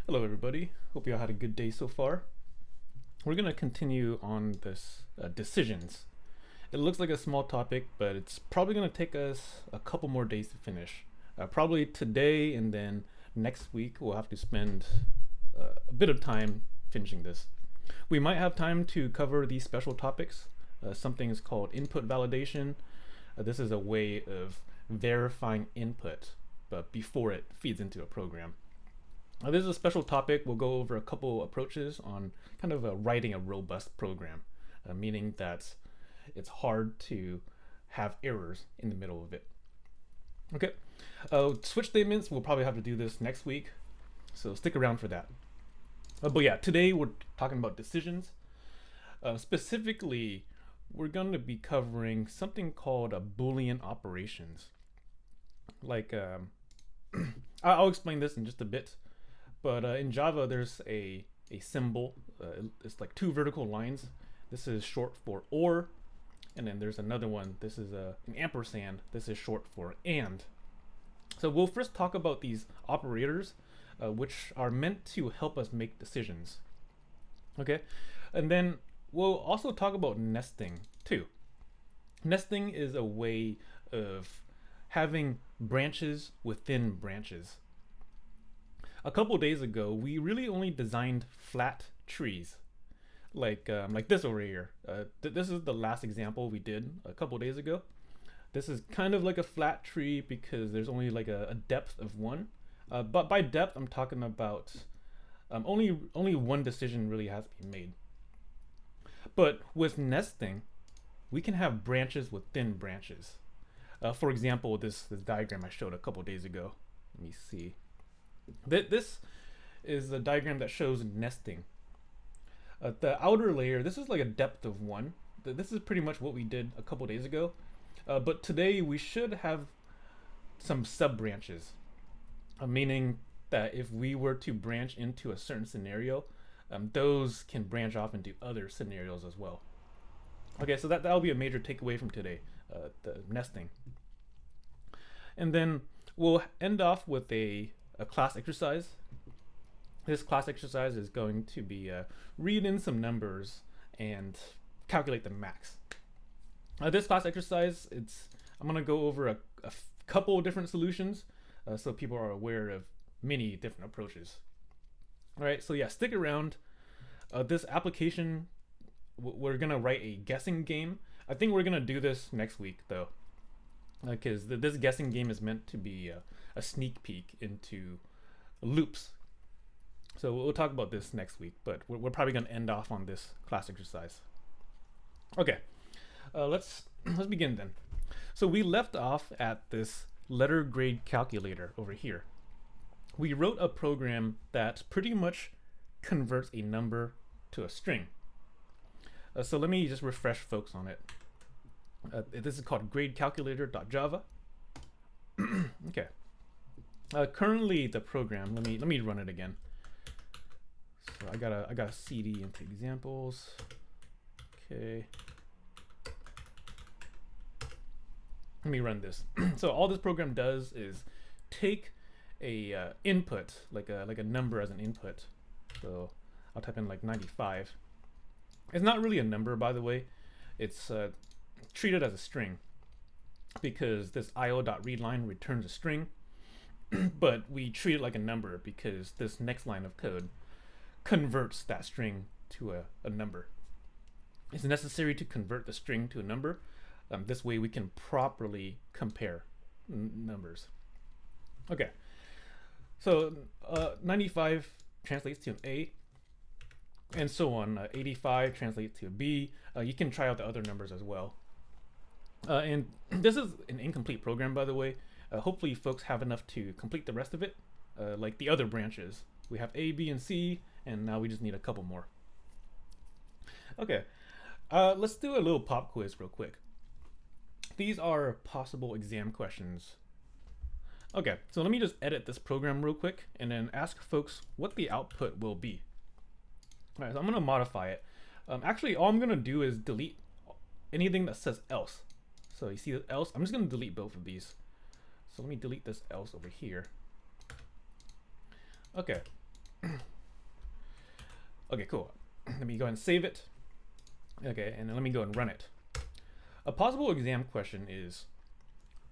Hello everybody, hope you all had a good day so far. We're going to continue on this decisions. It looks like a small topic, but it's probably going to take us a couple more days to finish. Probably today and then next week we'll have to spend a bit of time finishing this. We might have time to cover these special topics. Something is called input validation. This is a way of verifying input but before it feeds into a program. This is a special topic. We'll go over a couple approaches on kind of writing a robust program, meaning that it's hard to have errors in the middle of it. Okay, switch statements, we'll probably have to do this next week, so stick around for that. But yeah, today we're talking about decisions. Specifically, we're going to be covering something called boolean operations. Like, I'll explain this in just a bit. But in Java, there's a symbol. It's like two vertical lines. This is short for or, and then there's another one. This is an ampersand. This is short for and. So we'll first talk about these operators, which are meant to help us make decisions. Okay, and then we'll also talk about nesting too. Nesting is a way of having branches within branches. A couple days ago, we really only designed flat trees, like this over here. This is the last example we did a couple days ago. This is kind of like a flat tree because there's only like a depth of one. But by depth, I'm talking about only one decision really has to be made. But with nesting, we can have branches within branches. For example, this diagram I showed a couple days ago. Let me see. This is a diagram that shows nesting. The outer layer, this is like a depth of one. This is pretty much what we did a couple days ago. But today we should have some sub-branches, meaning that if we were to branch into a certain scenario, those can branch off into other scenarios as well. Okay, so that'll be a major takeaway from today, the nesting. And then we'll end off with a class exercise. This class exercise is going to be read in some numbers and calculate the max. This class exercise, I'm going to go over a couple different solutions so people are aware of many different approaches. All right, so yeah, stick around. This application, we're going to write a guessing game. I think we're going to do this next week though, because this guessing game is meant to be a sneak peek into loops. So we'll talk about this next week, but we're probably going to end off on this class exercise. Okay, let's begin then. So we left off at this letter grade calculator over here. We wrote a program that pretty much converts a number to a string. So let me just refresh folks on it. This is called gradecalculator.java. Okay. Currently the program, let me run it again. So I got a cd into examples. Okay. Let me run this. So all this program does is take a input, like a number as an input. So I'll type in like 95. It's not really a number, by the way. It's treated as a string because this io.readline returns a string. But we treat it like a number because this next line of code converts that string to a number. It's necessary to convert the string to a number. This way we can properly compare numbers. Okay, so 95 translates to an A, and so on. 85 translates to a B. You can try out the other numbers as well. And this is an incomplete program, by the way. Hopefully folks have enough to complete the rest of it, like the other branches. We have A, B, and C, and now we just need a couple more. Okay, let's do a little pop quiz real quick. These are possible exam questions. Okay, so let me just edit this program real quick and then ask folks what the output will be. All right, so I'm gonna modify it. Actually, all I'm gonna do is delete anything that says else. So you see the else, I'm just gonna delete both of these. So let me delete this else over here. Okay, Okay, cool. Let me go and save it. Okay, and then let me go and run it. A possible exam question is,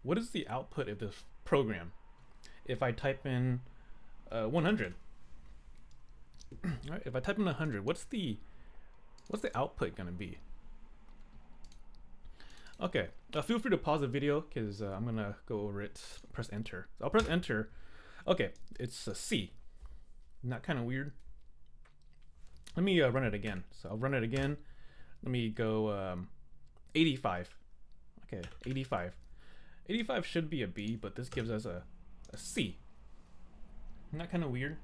what is the output of this program if I type in 100? All right, if I type in 100, what's the output gonna be? Okay, feel free to pause the video because I'm gonna go over it. Press enter. So I'll press enter. Okay, it's a C. Isn't that kind of weird? Let me run it again. So I'll run it again. Let me go 85. Okay, 85. 85 should be a B, but this gives us a C. Isn't that kind of weird?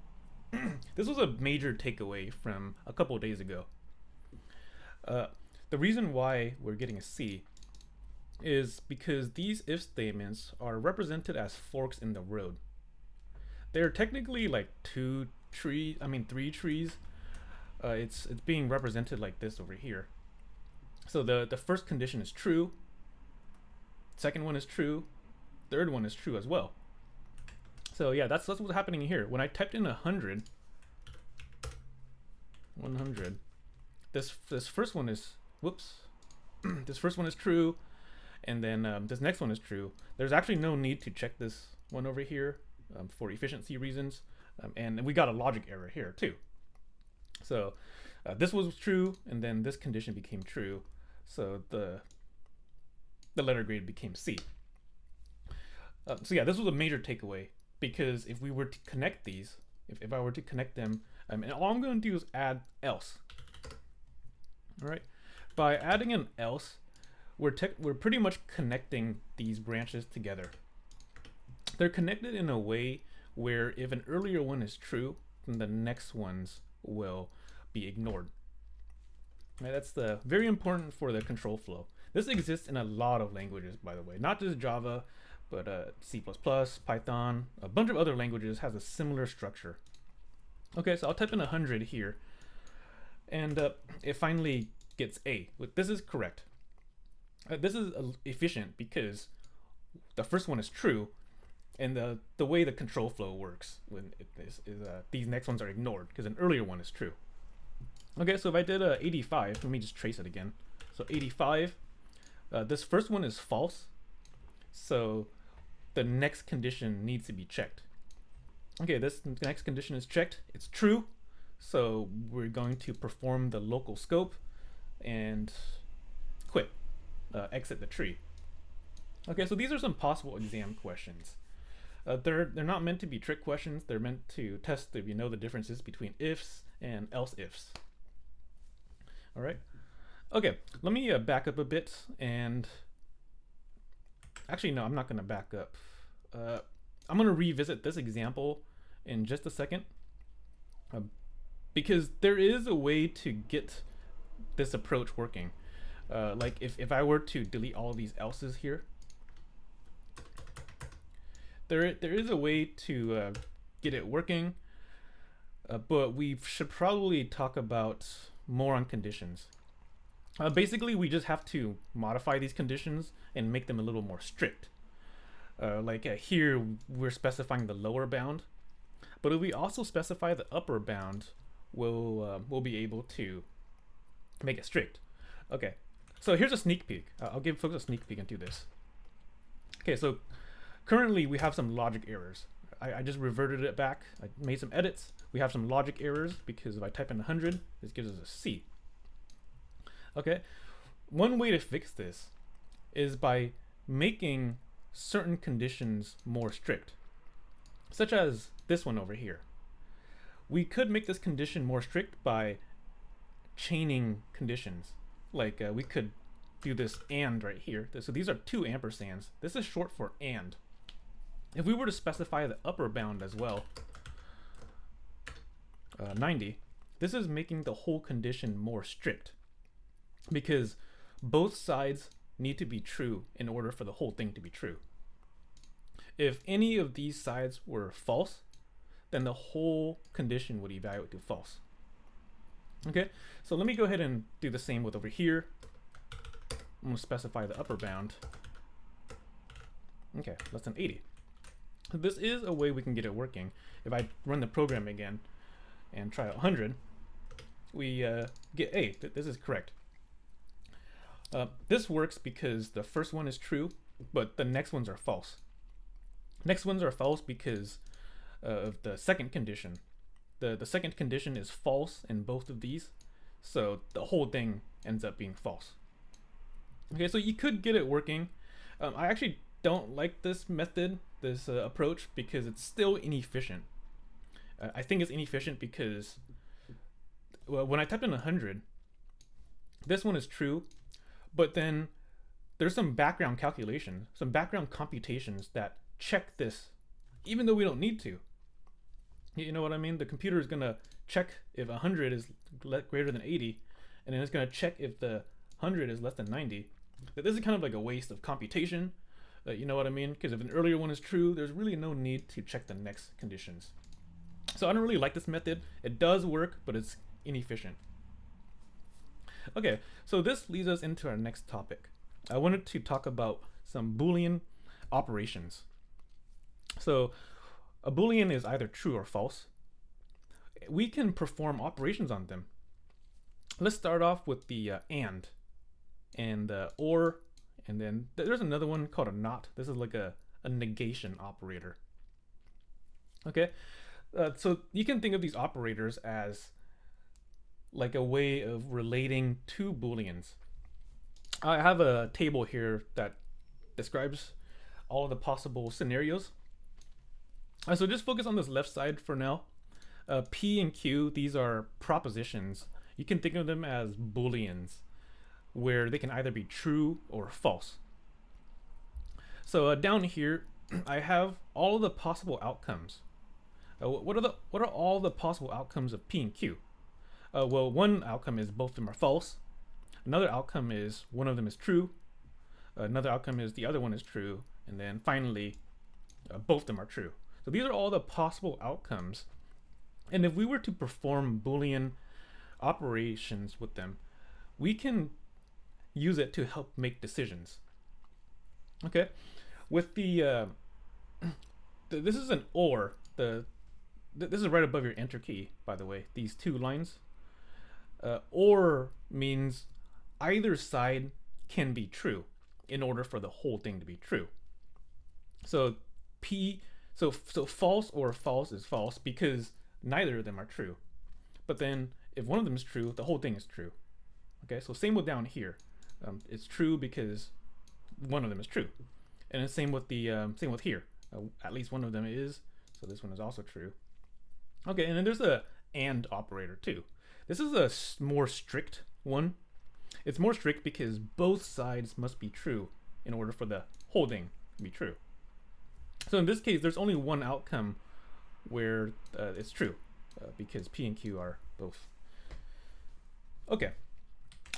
This was a major takeaway from a couple of days ago. The reason why we're getting a C is because these if statements are represented as forks in the road. They're technically like three trees. It's being represented like this over here. So the first condition is true, second one is true, third one is true as well. So yeah, that's what's happening here. When I typed in 100, this first one is, whoops, this first one is true, and then this next one is true. There's actually no need to check this one over here for efficiency reasons, and we got a logic error here too. So this was true, and then this condition became true, so the letter grade became C. So yeah, this was a major takeaway, because if we were to connect these, if I were to connect them, and all I'm going to do is add else. All right, by adding an else, we're pretty much connecting these branches together. They're connected in a way where if an earlier one is true, then the next ones will be ignored. Right, that's very important for the control flow. This exists in a lot of languages, by the way, not just Java, but C++, Python, a bunch of other languages has a similar structure. Okay, so I'll type in 100 here, and it finally gets A. This is correct. This is efficient because the first one is true, and the way the control flow works when these next ones are ignored because an earlier one is true. Okay, so if I did 85, let me just trace it again. So 85, this first one is false, so the next condition needs to be checked. Okay, this next condition is checked, it's true, so we're going to perform the local scope and quit, exit the tree. Okay, so these are some possible exam questions. They're not meant to be trick questions, they're meant to test if you know the differences between ifs and else ifs. All right, okay, let me back up a bit, and actually no, I'm not gonna back up. I'm gonna revisit this example in just a second, because there is a way to get this approach working. Like if I were to delete all these else's here, there is a way to get it working, but we should probably talk about more on conditions. Basically, we just have to modify these conditions and make them a little more strict. Like here, we're specifying the lower bound, but if we also specify the upper bound, we'll be able to make it strict. Okay, so here's a sneak peek. I'll give folks a sneak peek into this. Okay, so currently we have some logic errors. I just reverted it back. I made some edits. We have some logic errors because if I type in 100, this gives us a C. Okay, one way to fix this is by making certain conditions more strict, such as this one over here. We could make this condition more strict by chaining conditions. Like we could do this and right here. So these are two ampersands. This is short for and. If we were to specify the upper bound as well, 90, this is making the whole condition more strict because both sides need to be true in order for the whole thing to be true. If any of these sides were false, then the whole condition would evaluate to false. Okay, so let me go ahead and do the same with over here. I'm going to specify the upper bound. Okay, less than 80. This is a way we can get it working. If I run the program again and try 100, we get, hey, this is correct. This works because the first one is true, but the next ones are false. Next ones are false because of the second condition. The second condition is false in both of these, so the whole thing ends up being false. Okay, so you could get it working. I actually don't like this method, this approach, because it's still inefficient. I think it's inefficient because, well, when I typed in 100, this one is true, but then there's some background calculation, some background computations that check this, even though we don't need to. You know what I mean? The computer is gonna check if 100 is greater than 80, and then it's gonna check if the 100 is less than 90. This is kind of like a waste of computation. You know what I mean? Because if an earlier one is true, there's really no need to check the next conditions. So I don't really like this method. It does work, but it's inefficient. Okay, so this leads us into our next topic. I wanted to talk about some Boolean operations. So a Boolean is either true or false. We can perform operations on them. Let's start off with the and or, and then there's another one called a not. This is like a negation operator. Okay, so you can think of these operators as like a way of relating two Booleans. I have a table here that describes all of the possible scenarios. So just focus on this left side for now. P and Q, these are propositions. You can think of them as Booleans, where they can either be true or false. So down here, I have all of the possible outcomes. What are all the possible outcomes of P and Q? Well, one outcome is both of them are false. Another outcome is one of them is true. Another outcome is the other one is true. And then finally, both of them are true. So these are all the possible outcomes. And if we were to perform Boolean operations with them, we can use it to help make decisions. Okay, with the this is an or. This is right above your enter key, by the way. These two lines. Or means either side can be true in order for the whole thing to be true. So so false or false is false because neither of them are true. But then if one of them is true, the whole thing is true. Okay, so same with down here. It's true because one of them is true, and the same with the same with here. At least one of them is, so this one is also true. Okay, and then there's a and operator too. This is a more strict one. It's more strict because both sides must be true in order for the whole thing to be true. So in this case, there's only one outcome where it's true because P and Q are both. Okay,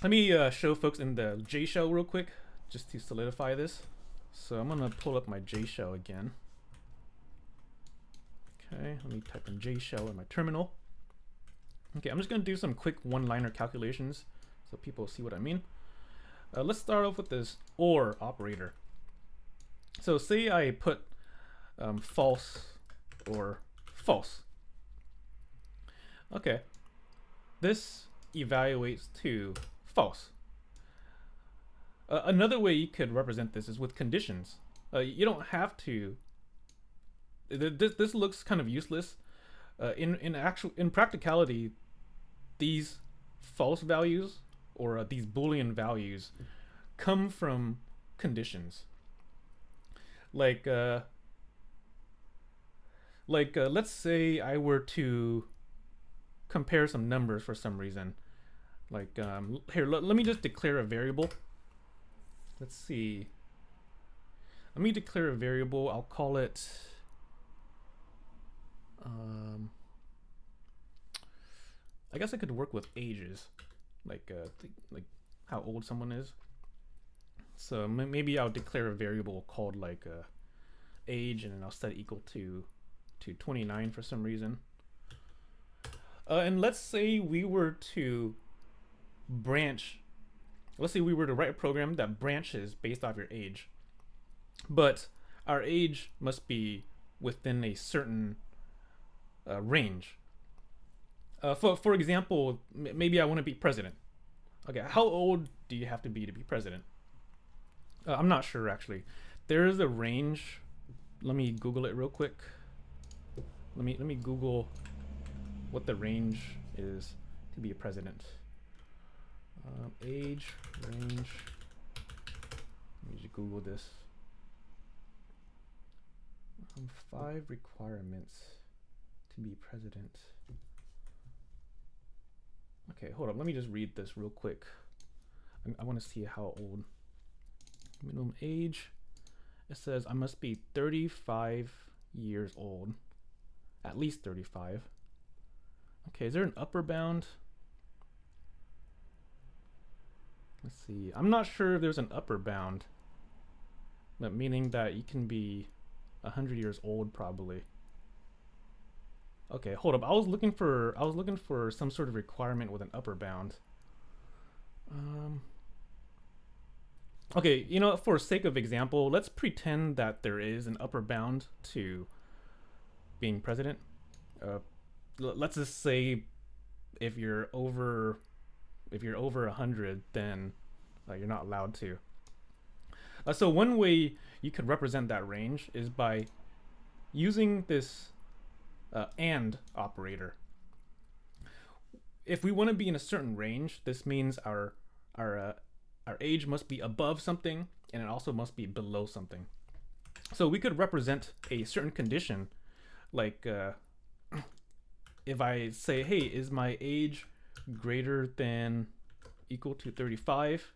let me show folks in the J shell real quick just to solidify this. So I'm gonna pull up my J shell again. Okay, let me type in J shell in my terminal. Okay, I'm just gonna do some quick one-liner calculations so people see what I mean. Let's start off with this or operator. So say I put false or false. Okay, this evaluates to false. Another way you could represent this is with conditions. You don't have to. This looks kind of useless. In practicality, these false values or these Boolean values come from conditions. Like let's say I were to compare some numbers for some reason. Like here, let me just declare a variable. Let's see. Let me declare a variable. I'll call it. I guess I could work with ages, like how old someone is. So maybe I'll declare a variable called like age, and then I'll set it equal to 29 for some reason. And let's say we were to branch. Let's say we were to write a program that branches based off your age, but our age must be within a certain range. For example, maybe I want to be president. Okay, how old do you have to be president? I'm not sure actually. There is a range. Let me Google it real quick. Let me Google what the range is to be a president. Age range. Let me just Google this. 5 requirements to be president. Okay, hold up. Let me just read this real quick. I want to see how old. Minimum age. It says I must be 35 years old. At least 35. Okay, is there an upper bound? Let's see. I'm not sure if there's an upper bound. But meaning that you can be 100 years old probably. Okay, hold up. I was looking for some sort of requirement with an upper bound. Okay, you know, for sake of example, let's pretend that there is an upper bound to being president. Let's just say if you're over 100, then you're not allowed to. So one way you could represent that range is by using this AND operator. If we want to be in a certain range, this means our age must be above something, and it also must be below something. So we could represent a certain condition, like if I say, hey, is my age greater than equal to 35,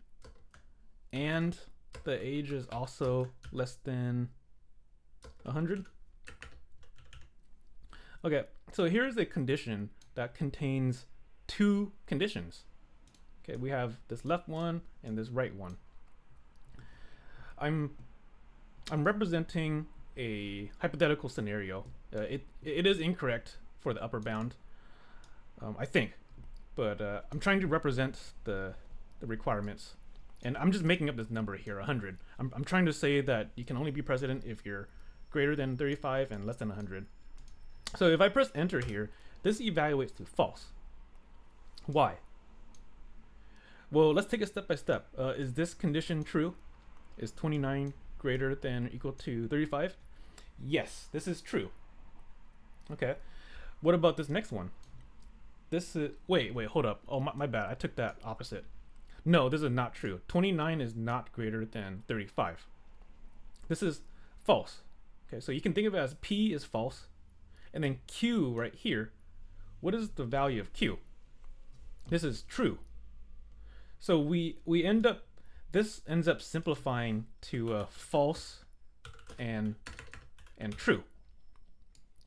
and the age is also less than 100? Okay, so here's a condition that contains 2 conditions. Okay, we have this left one and this right one. I'm representing a hypothetical scenario. It is incorrect for the upper bound, I think, but I'm trying to represent the requirements, and I'm just making up this number here, 100. I'm trying to say that you can only be president if you're greater than 35 and less than 100. So if I press enter here, this evaluates to false. Why? Well, let's take it step by step. Is this condition true? Is 29 greater than or equal to 35? Yes, this is true. Okay. What about this next one? This is, wait, hold up. Oh, my bad. I took that opposite. No, this is not true. 29 is not greater than 35. This is false. Okay, so you can think of it as P is false, and then Q right here. What is the value of Q? This is true. So this ends up simplifying to false and true.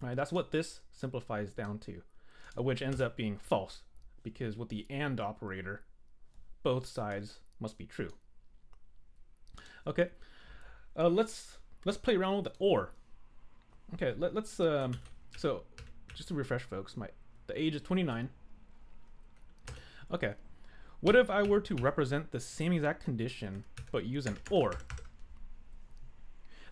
All right, that's what this simplifies down to, which ends up being false, because with the AND operator, both sides must be true. Okay, let's play around with the OR. Okay, let's so just to refresh folks, the age is 29. Okay, what if I were to represent the same exact condition but use an OR?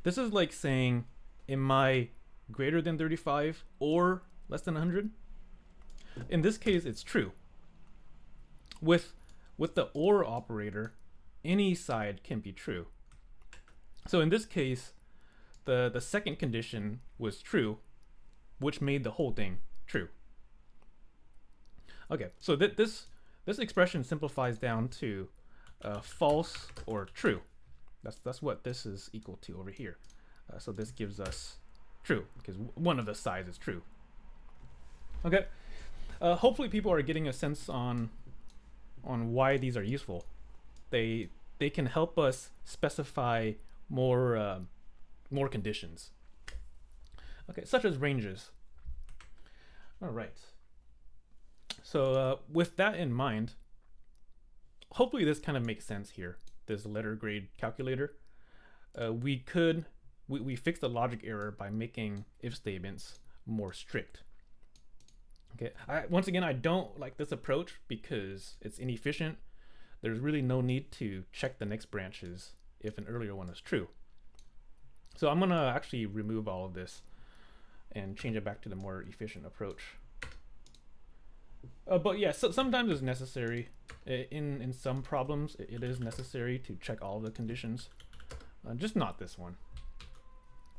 This is like saying, am I greater than 35 or less than 100? In this case, it's true. With the OR operator, any side can be true. So in this case, the second condition was true, which made the whole thing true. Okay, so this expression simplifies down to false or true. That's what this is equal to over here. So this gives us true, because one of the sides is true. Okay, hopefully people are getting a sense on why these are useful. They can help us specify more conditions. Okay, such as ranges. All right. So with that in mind, hopefully this kind of makes sense here. This letter grade calculator. We fixed the logic error by making if statements more strict. Okay. Once again, I don't like this approach because it's inefficient. There's really no need to check the next branches if an earlier one is true. So I'm gonna actually remove all of this and change it back to the more efficient approach. But yeah, so sometimes it's necessary. In some problems, it is necessary to check all the conditions. Just not this one.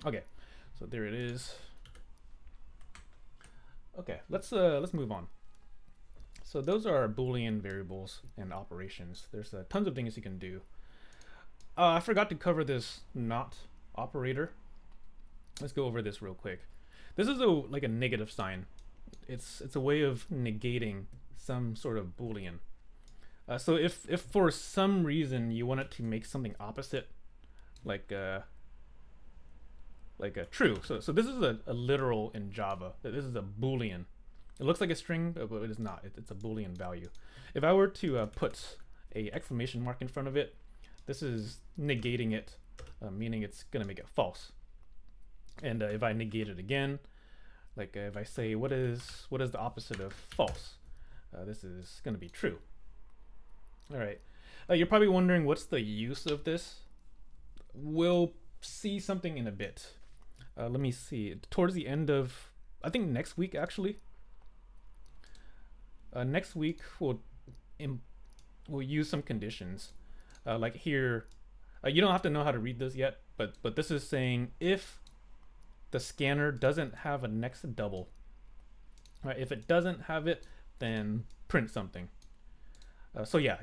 Okay, so there it is. Okay, let's move on. So those are Boolean variables and operations. There's tons of things you can do. I forgot to cover this not operator. Let's go over this real quick. This is like a negative sign. It's a way of negating some sort of Boolean. So if for some reason you want it to make something opposite, like a true. So this is a literal in Java. This is a Boolean. It looks like a string, but it is not. It's a Boolean value. If I were to put a exclamation mark in front of it, this is negating it, meaning it's gonna make it false. And if I negate it again, like if I say what is the opposite of false, this is gonna be true. All right. You're probably wondering what's the use of this. We'll see something in a bit. Let me see. Towards the end of, I think next week actually. Next week we'll use some conditions. Like here, you don't have to know how to read this yet, but this is saying if the scanner doesn't have a next double. Right? If it doesn't have it, then print something. So yeah,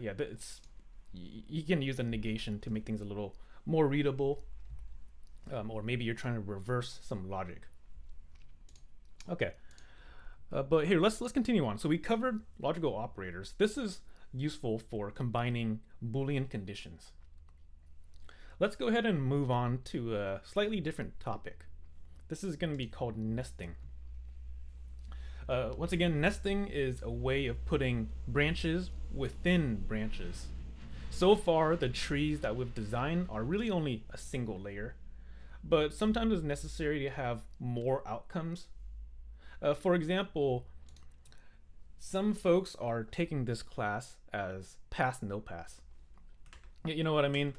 you can use a negation to make things a little more readable, or maybe you're trying to reverse some logic. Okay, but here let's continue on. So we covered logical operators. This is useful for combining Boolean conditions. Let's go ahead and move on to a slightly different topic. This is going to be called nesting. Once again, nesting is a way of putting branches within branches. So far, the trees that we've designed are really only a single layer, but sometimes it's necessary to have more outcomes. For example, some folks are taking this class as pass, no pass. You know what I mean?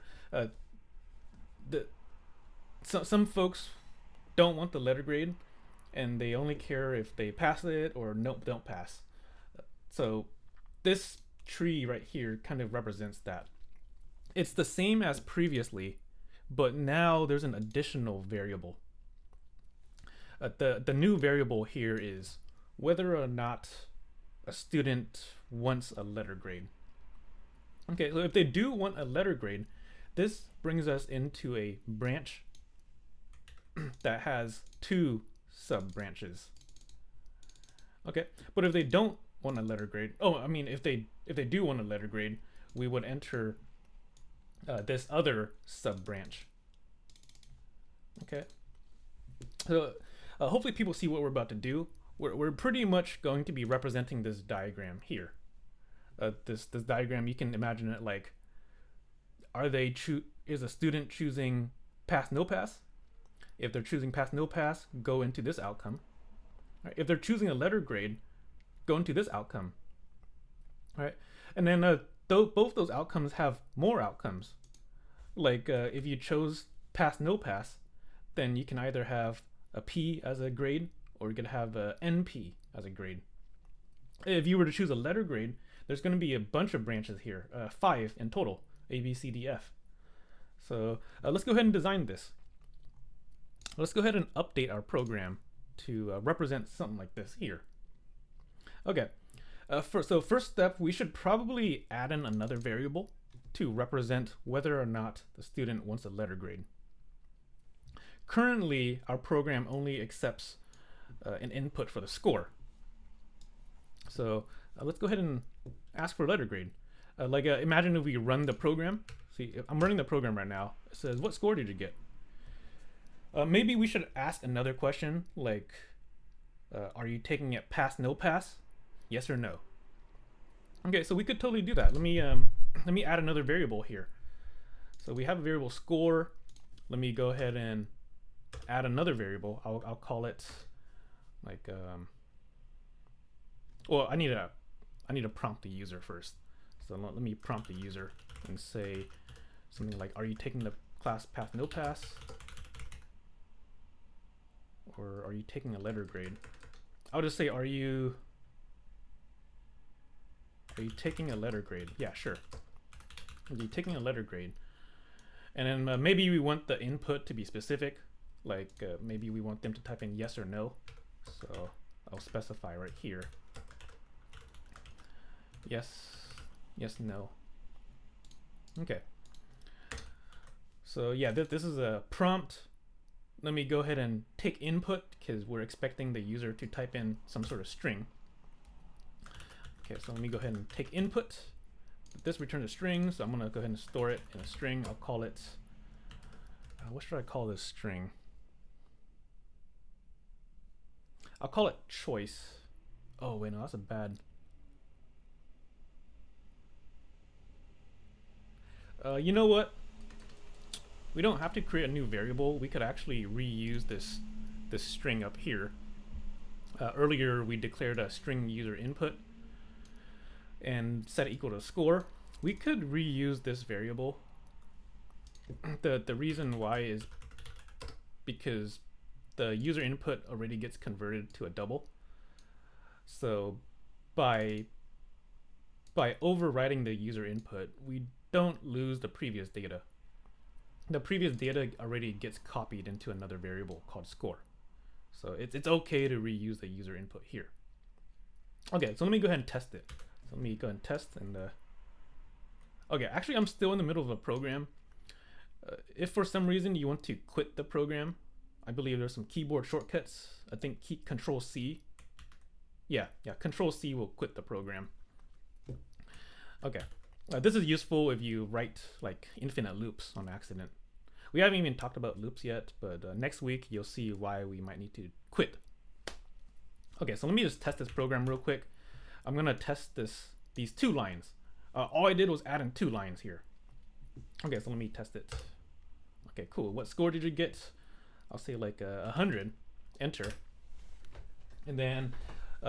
Some folks don't want the letter grade, and they only care if they pass it or nope, don't pass. So this tree right here kind of represents that. It's the same as previously, but now there's an additional variable. The new variable here is whether or not a student wants a letter grade. Okay, so if they do want a letter grade, this brings us into a branch that has two sub branches. Okay, but if they don't want a letter grade, if they do want a letter grade, we would enter this other sub branch. Okay, so hopefully people see what we're about to do. We're pretty much going to be representing this diagram here. This diagram, you can imagine it like, is a student choosing pass, no pass? If they're choosing pass, no pass, go into this outcome. Right? If they're choosing a letter grade, go into this outcome. All right, and then both those outcomes have more outcomes. Like if you chose pass, no pass, then you can either have a P as a grade, or you could have a NP as a grade. If you were to choose a letter grade, there's going to be a bunch of branches here, 5 in total, A, B, C, D, F. So let's go ahead and design this. Let's go ahead and update our program to represent something like this here. Okay, so first step, we should probably add in another variable to represent whether or not the student wants a letter grade. Currently, our program only accepts an input for the score. So let's go ahead and ask for a letter grade. Imagine if we run the program. See, I'm running the program right now. It says, what score did you get? Maybe we should ask another question, like, are you taking it pass, no pass? Yes or no? Okay, so we could totally do that. Let me add another variable here. So we have a variable score. Let me go ahead and add another variable. I'll call it like well, I need to prompt the user first. So let me prompt the user and say something like, are you taking the class pass, no pass? Or are you taking a letter grade? I'll just say, are you Are you taking a letter grade? Yeah, sure. Are you taking a letter grade? And then maybe we want the input to be specific, like maybe we want them to type in yes or no. So I'll specify right here. Yes, yes, no. Okay. So yeah, this is a prompt. Let me go ahead and take input because we're expecting the user to type in some sort of string. Okay, so let me go ahead and take input. This returns a string, so I'm gonna go ahead and store it in a string. I'll call it, what should I call this string? I'll call it choice. Oh wait, no, that's a bad. You know what? We don't have to create a new variable. We could actually reuse this string up here. Earlier we declared a string user input and set it equal to score. We could reuse this variable. The reason why is because the user input already gets converted to a double. So by overriding the user input, we don't lose the previous data. The previous data already gets copied into another variable called score. So it's okay to reuse the user input here. Okay, so let me go ahead and test it. So let me go ahead and test and okay, actually I'm still in the middle of a program. If for some reason you want to quit the program, I believe there's some keyboard shortcuts. I think Control C. Yeah, Control C will quit the program. Okay, this is useful if you write like infinite loops on accident. We haven't even talked about loops yet, but next week you'll see why we might need to quit. Okay, so let me just test this program real quick. I'm gonna test these 2 lines. All I did was add in 2 lines here. Okay, so let me test it. Okay, cool. What score did you get? I'll say like 100. Enter. And then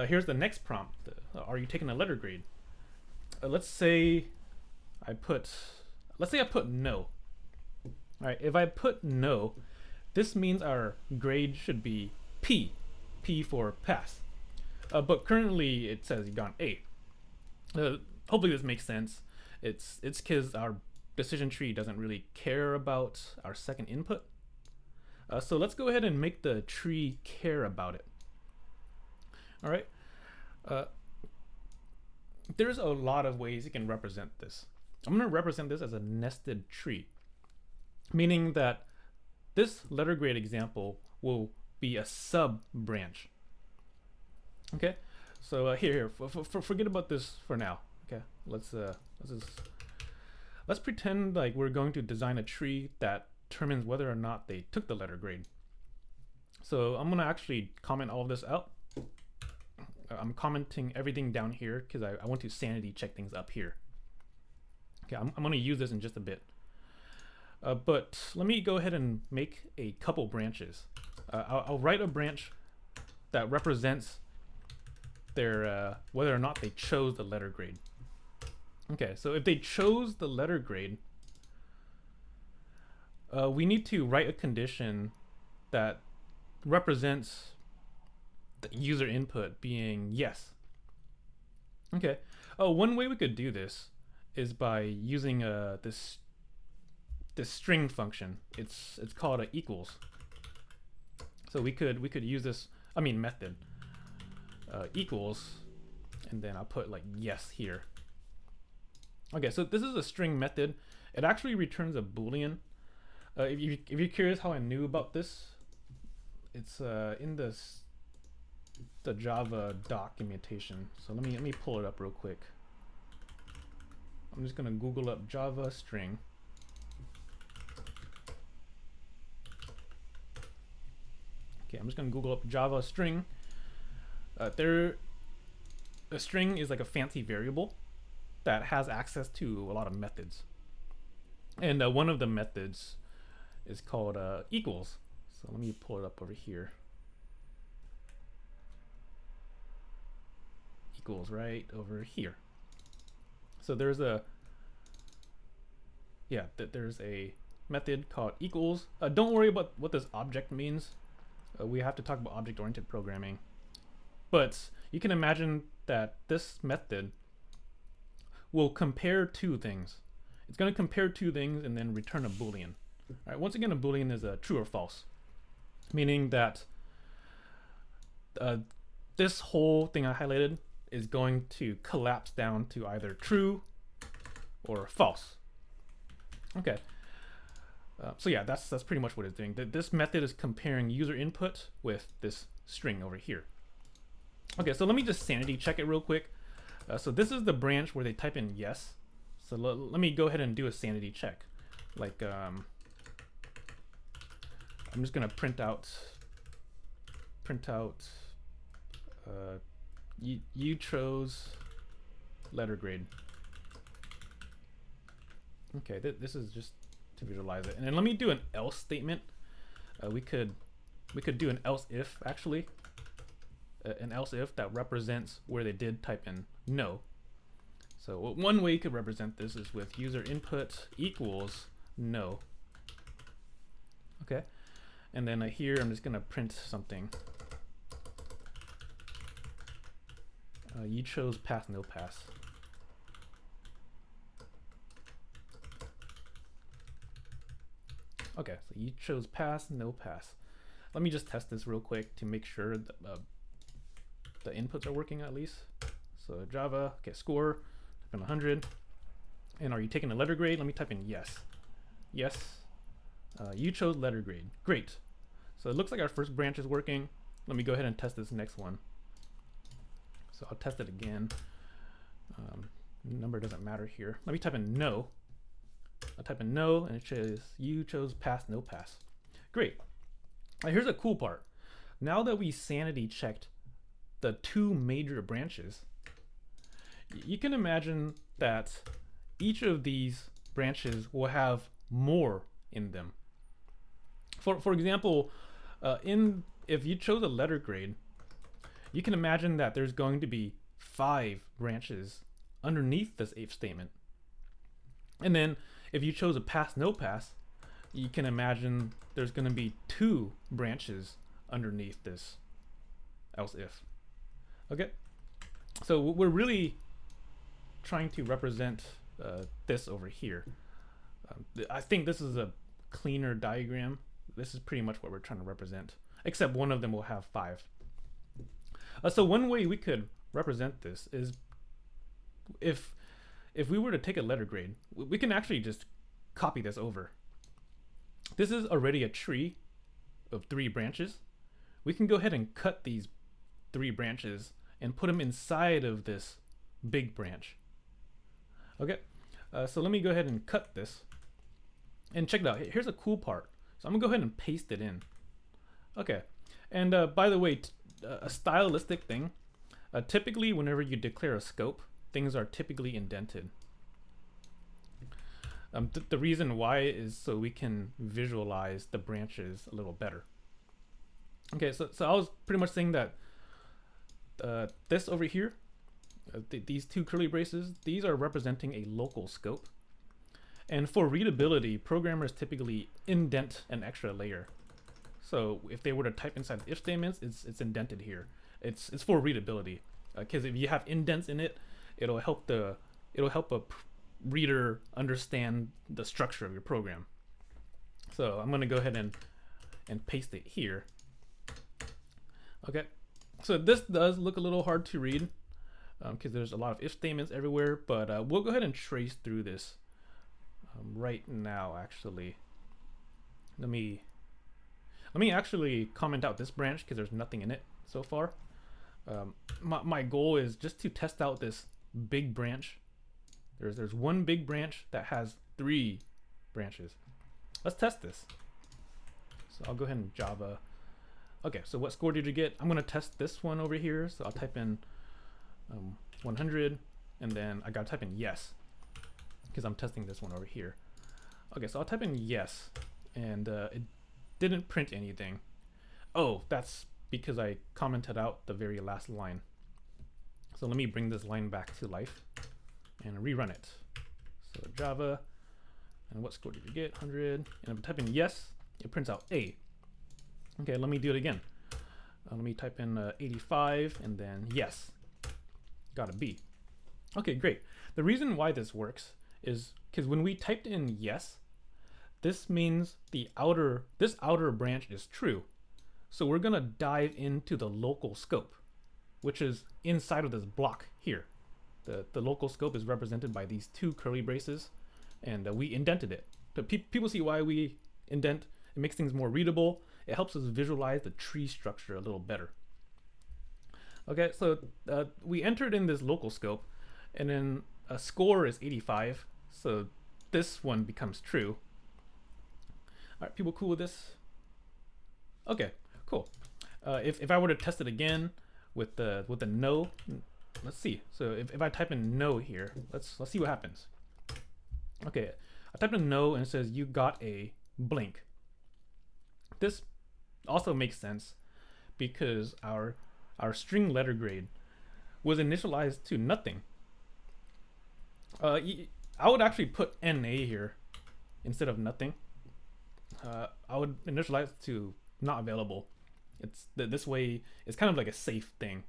here's the next prompt. Are you taking a letter grade? Let's say I put no. All right, if I put no, this means our grade should be P for pass. But currently it says you got an A. Hopefully this makes sense. It's because our decision tree doesn't really care about our second input. So let's go ahead and make the tree care about it. All right. There's a lot of ways you can represent this. I'm going to represent this as a nested tree, meaning that this letter grade example will be a sub branch. Okay, so here, forget about this for now. Okay, let's pretend like we're going to design a tree that determines whether or not they took the letter grade. So I'm gonna actually comment all of this out. I'm commenting everything down here because I want to sanity check things up here. Okay, I'm gonna use this in just a bit. But let me go ahead and make a couple branches. I'll write a branch that represents their whether or not they chose the letter grade. Okay, so if they chose the letter grade, we need to write a condition that represents the user input being yes. Okay. Oh, one way we could do this is by using this string function. It's called a equals. So we could use this, I mean method, equals, and then I'll put like yes here. Okay, so this is a string method. It actually returns a boolean. If you're curious how I knew about this, it's in the Java documentation. So let me pull it up real quick. I'm just gonna Google up Java string. Okay, I'm just gonna Google up Java string. A string is like a fancy variable that has access to a lot of methods, and one of the methods is called equals. So let me pull it up over here. Equals right over here. So there's a method called equals. Don't worry about what this object means. We have to talk about object-oriented programming. But you can imagine that this method will compare two things. It's going to compare two things and then return a boolean. All right, once again, a boolean is a true or false, meaning that this whole thing I highlighted is going to collapse down to either true or false. Okay. So yeah, that's pretty much what it's doing. This method is comparing user input with this string over here. Okay, so let me just sanity check it real quick. So this is the branch where they type in yes. So let me go ahead and do a sanity check. Like, I'm just gonna print out you chose letter grade. Okay, this is just to visualize it. And then let me do an else statement. We could do an else if, actually. An else if that represents where they did type in no. So one way you could represent this is with user input equals no. Okay, and then here I'm just gonna print something. You chose pass, no pass. Okay, so you chose pass, no pass. Let me just test this real quick to make sure that the inputs are working at least. So Java, okay, score, type in 100. And are you taking a letter grade? Let me type in yes. Yes. You chose letter grade. Great. So it looks like our first branch is working. Let me go ahead and test this next one. So I'll test it again. Number doesn't matter here. Let me type in no. I'll type in no, and it says you chose pass, no pass. Great. Now here's a cool part. Now that we sanity checked the two major branches, you can imagine that each of these branches will have more in them. For example, if you chose a letter grade, you can imagine that there's going to be 5 branches underneath this if statement. And then if you chose a pass, no pass, you can imagine there's going to be 2 branches underneath this else if. Okay, so we're really trying to represent this over here. I think this is a cleaner diagram. This is pretty much what we're trying to represent, except one of them will have 5. So one way we could represent this is if we were to take a letter grade, we can actually just copy this over. This is already a tree of 3 branches. We can go ahead and cut these 3 branches and put them inside of this big branch. Okay, so let me go ahead and cut this. And check it out. Here's a cool part. So I'm gonna go ahead and paste it in. Okay, and by the way, a stylistic thing. Typically, whenever you declare a scope, things are typically indented. The reason why is so we can visualize the branches a little better. Okay, so I was pretty much saying that this over here, these 2 curly braces, these are representing a local scope. And for readability, programmers typically indent an extra layer. So if they were to type inside the if statements, it's indented here. It's for readability, because if you have indents in it, it'll help a reader understand the structure of your program. So I'm going to go ahead and paste it here. Okay, so this does look a little hard to read because there's a lot of if statements everywhere, but we'll go ahead and trace through this right now. Actually, let me actually comment out this branch because there's nothing in it so far. My goal is just to test out this big branch. There's one big branch that has 3 branches. Let's test this. So I'll go ahead and Java. Okay, so what score did you get? I'm gonna test this one over here. So I'll type in 100, and then I gotta type in yes because I'm testing this one over here. Okay, so I'll type in yes, and it didn't print anything. Oh, that's because I commented out the very last line. So let me bring this line back to life and rerun it. So Java, and what score did you get? 100. And if I type in yes, it prints out A. Okay, let me do it again. Let me type in 85 and then yes, got a B. Okay, great. The reason why this works is because when we typed in yes, this means this outer branch is true. So we're gonna dive into the local scope, which is inside of this block here. The local scope is represented by these two curly braces, and we indented it. So people see why we indent. It makes things more readable. It helps us visualize the tree structure a little better. Okay, so we entered in this local scope, and then a score is 85, so this one becomes true. All right, people cool with this? Okay, cool. If I were to test it again with the no, let's see. So if I type in no here, let's see what happens. Okay, I typed in no and it says you got a blank. This also makes sense because our string letter grade was initialized to nothing. I would actually put NA here instead of nothing. I would initialize to not available. This way it's kind of like a safe thing.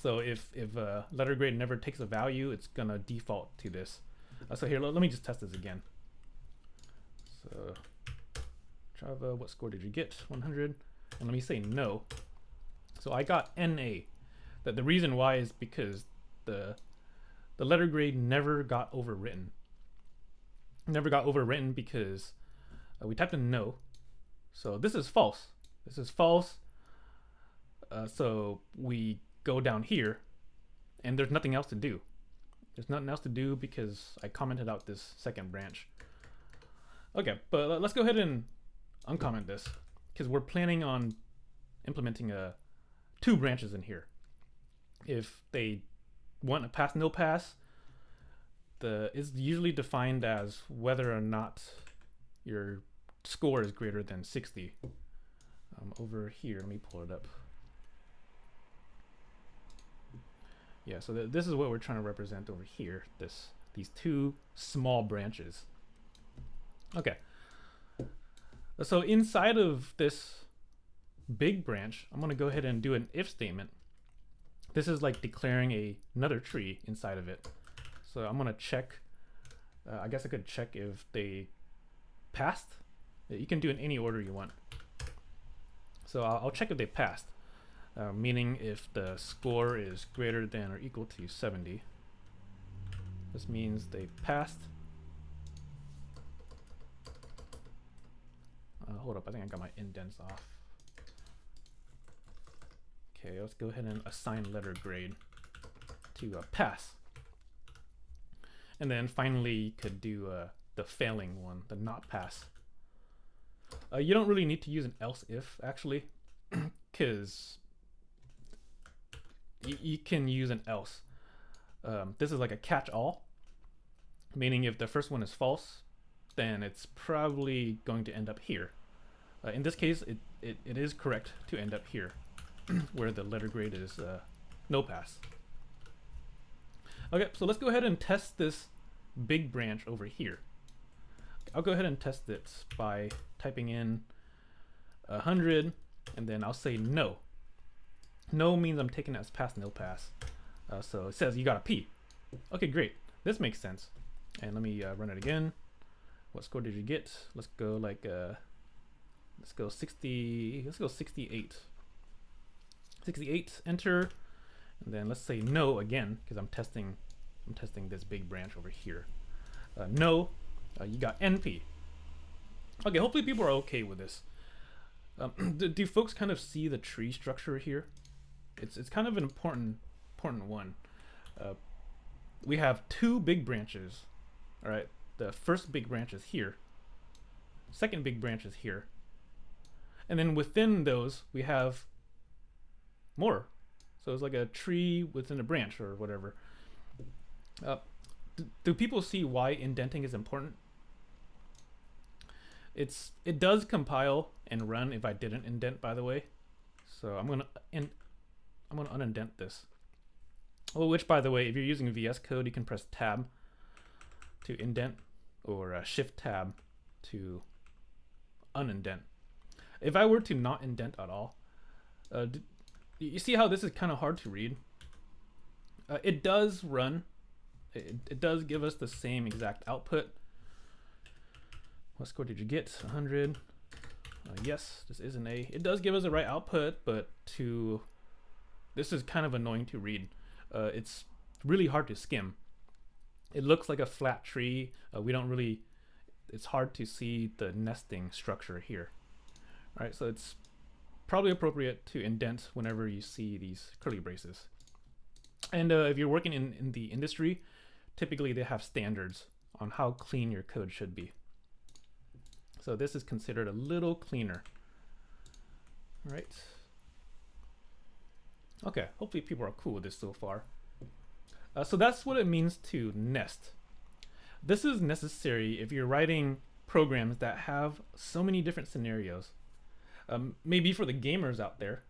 So if letter grade never takes a value, it's gonna default to this. So here, let me just test this again. So Java, what score did you get? 100. And let me say no. So I got NA. The reason why is because the letter grade never got overwritten. Never got overwritten because we typed in no. So this is false. This is false. So we go down here and there's nothing else to do. There's nothing else to do because I commented out this second branch. Okay, but let's go ahead and uncomment this because we're planning on implementing two branches in here. If they want a pass no pass, it's usually defined as whether or not your score is greater than 60. Over here, let me pull it up. Yeah, so this is what we're trying to represent over here. These two small branches. Okay. So inside of this big branch, I'm gonna go ahead and do an if statement. This is like declaring another tree inside of it. So I'm gonna check. I guess I could check if they passed. You can do it in any order you want. So I'll check if they passed. Meaning if the score is greater than or equal to 70. This means they passed. Hold up, I think I got my indents off. Okay, let's go ahead and assign letter grade to pass. And then finally you could do the failing one, the not pass. You don't really need to use an else if actually, because you can use an else. This is like a catch-all, meaning if the first one is false, then it's probably going to end up here. In this case, it is correct to end up here, where the letter grade is no pass. Okay, so let's go ahead and test this big branch over here. I'll go ahead and test it by typing in 100, and then I'll say no. No means I'm taking it as pass, no pass. So it says you got a P. Okay, great. This makes sense. And let me run it again. What score did you get? Let's go like let's go 60. Let's go 68. 68. Enter. And then let's say no again because I'm testing this big branch over here. No. You got NP. Okay, hopefully people are okay with this. Do folks kind of see the tree structure here? It's kind of an important one. We have two big branches. All right, the first big branch is here. Second big branch is here. And then within those, we have more. So it's like a tree within a branch or whatever. Do people see why indenting is important? It does compile and run if I didn't indent, by the way. So I'm gonna unindent this. Oh, which by the way, if you're using VS Code, you can press Tab to indent or Shift Tab to unindent. If I were to not indent at all, you see how this is kind of hard to read? It does run it does give us the same exact output. What score did you get? 100. Yes, this is an A. It does give us the right output, but this is kind of annoying to read. It's really hard to skim. It looks like a flat tree. It's hard to see the nesting structure here. All right, so it's probably appropriate to indent whenever you see these curly braces. And if you're working in the industry, typically they have standards on how clean your code should be. So this is considered a little cleaner. All right. Okay, hopefully people are cool with this so far. So that's what it means to nest. This is necessary if you're writing programs that have so many different scenarios. Maybe for the gamers out there,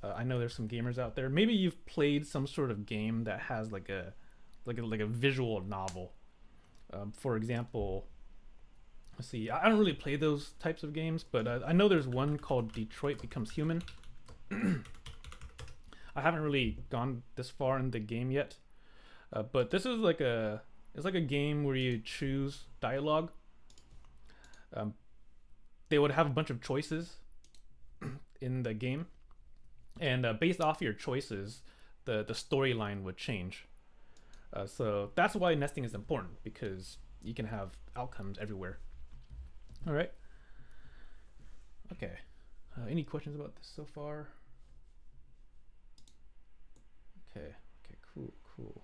I know there's some gamers out there. Maybe you've played some sort of game that has like a visual novel. For example, let's see. I don't really play those types of games, but I know there's one called Detroit Becomes Human. I haven't really gone this far in the game yet, but this is it's like a game where you choose dialogue. They would have a bunch of choices in the game, and based off your choices, the storyline would change. So that's why nesting is important, because you can have outcomes everywhere. All right. Okay. Any questions about this so far? Okay. Okay. Cool. Cool.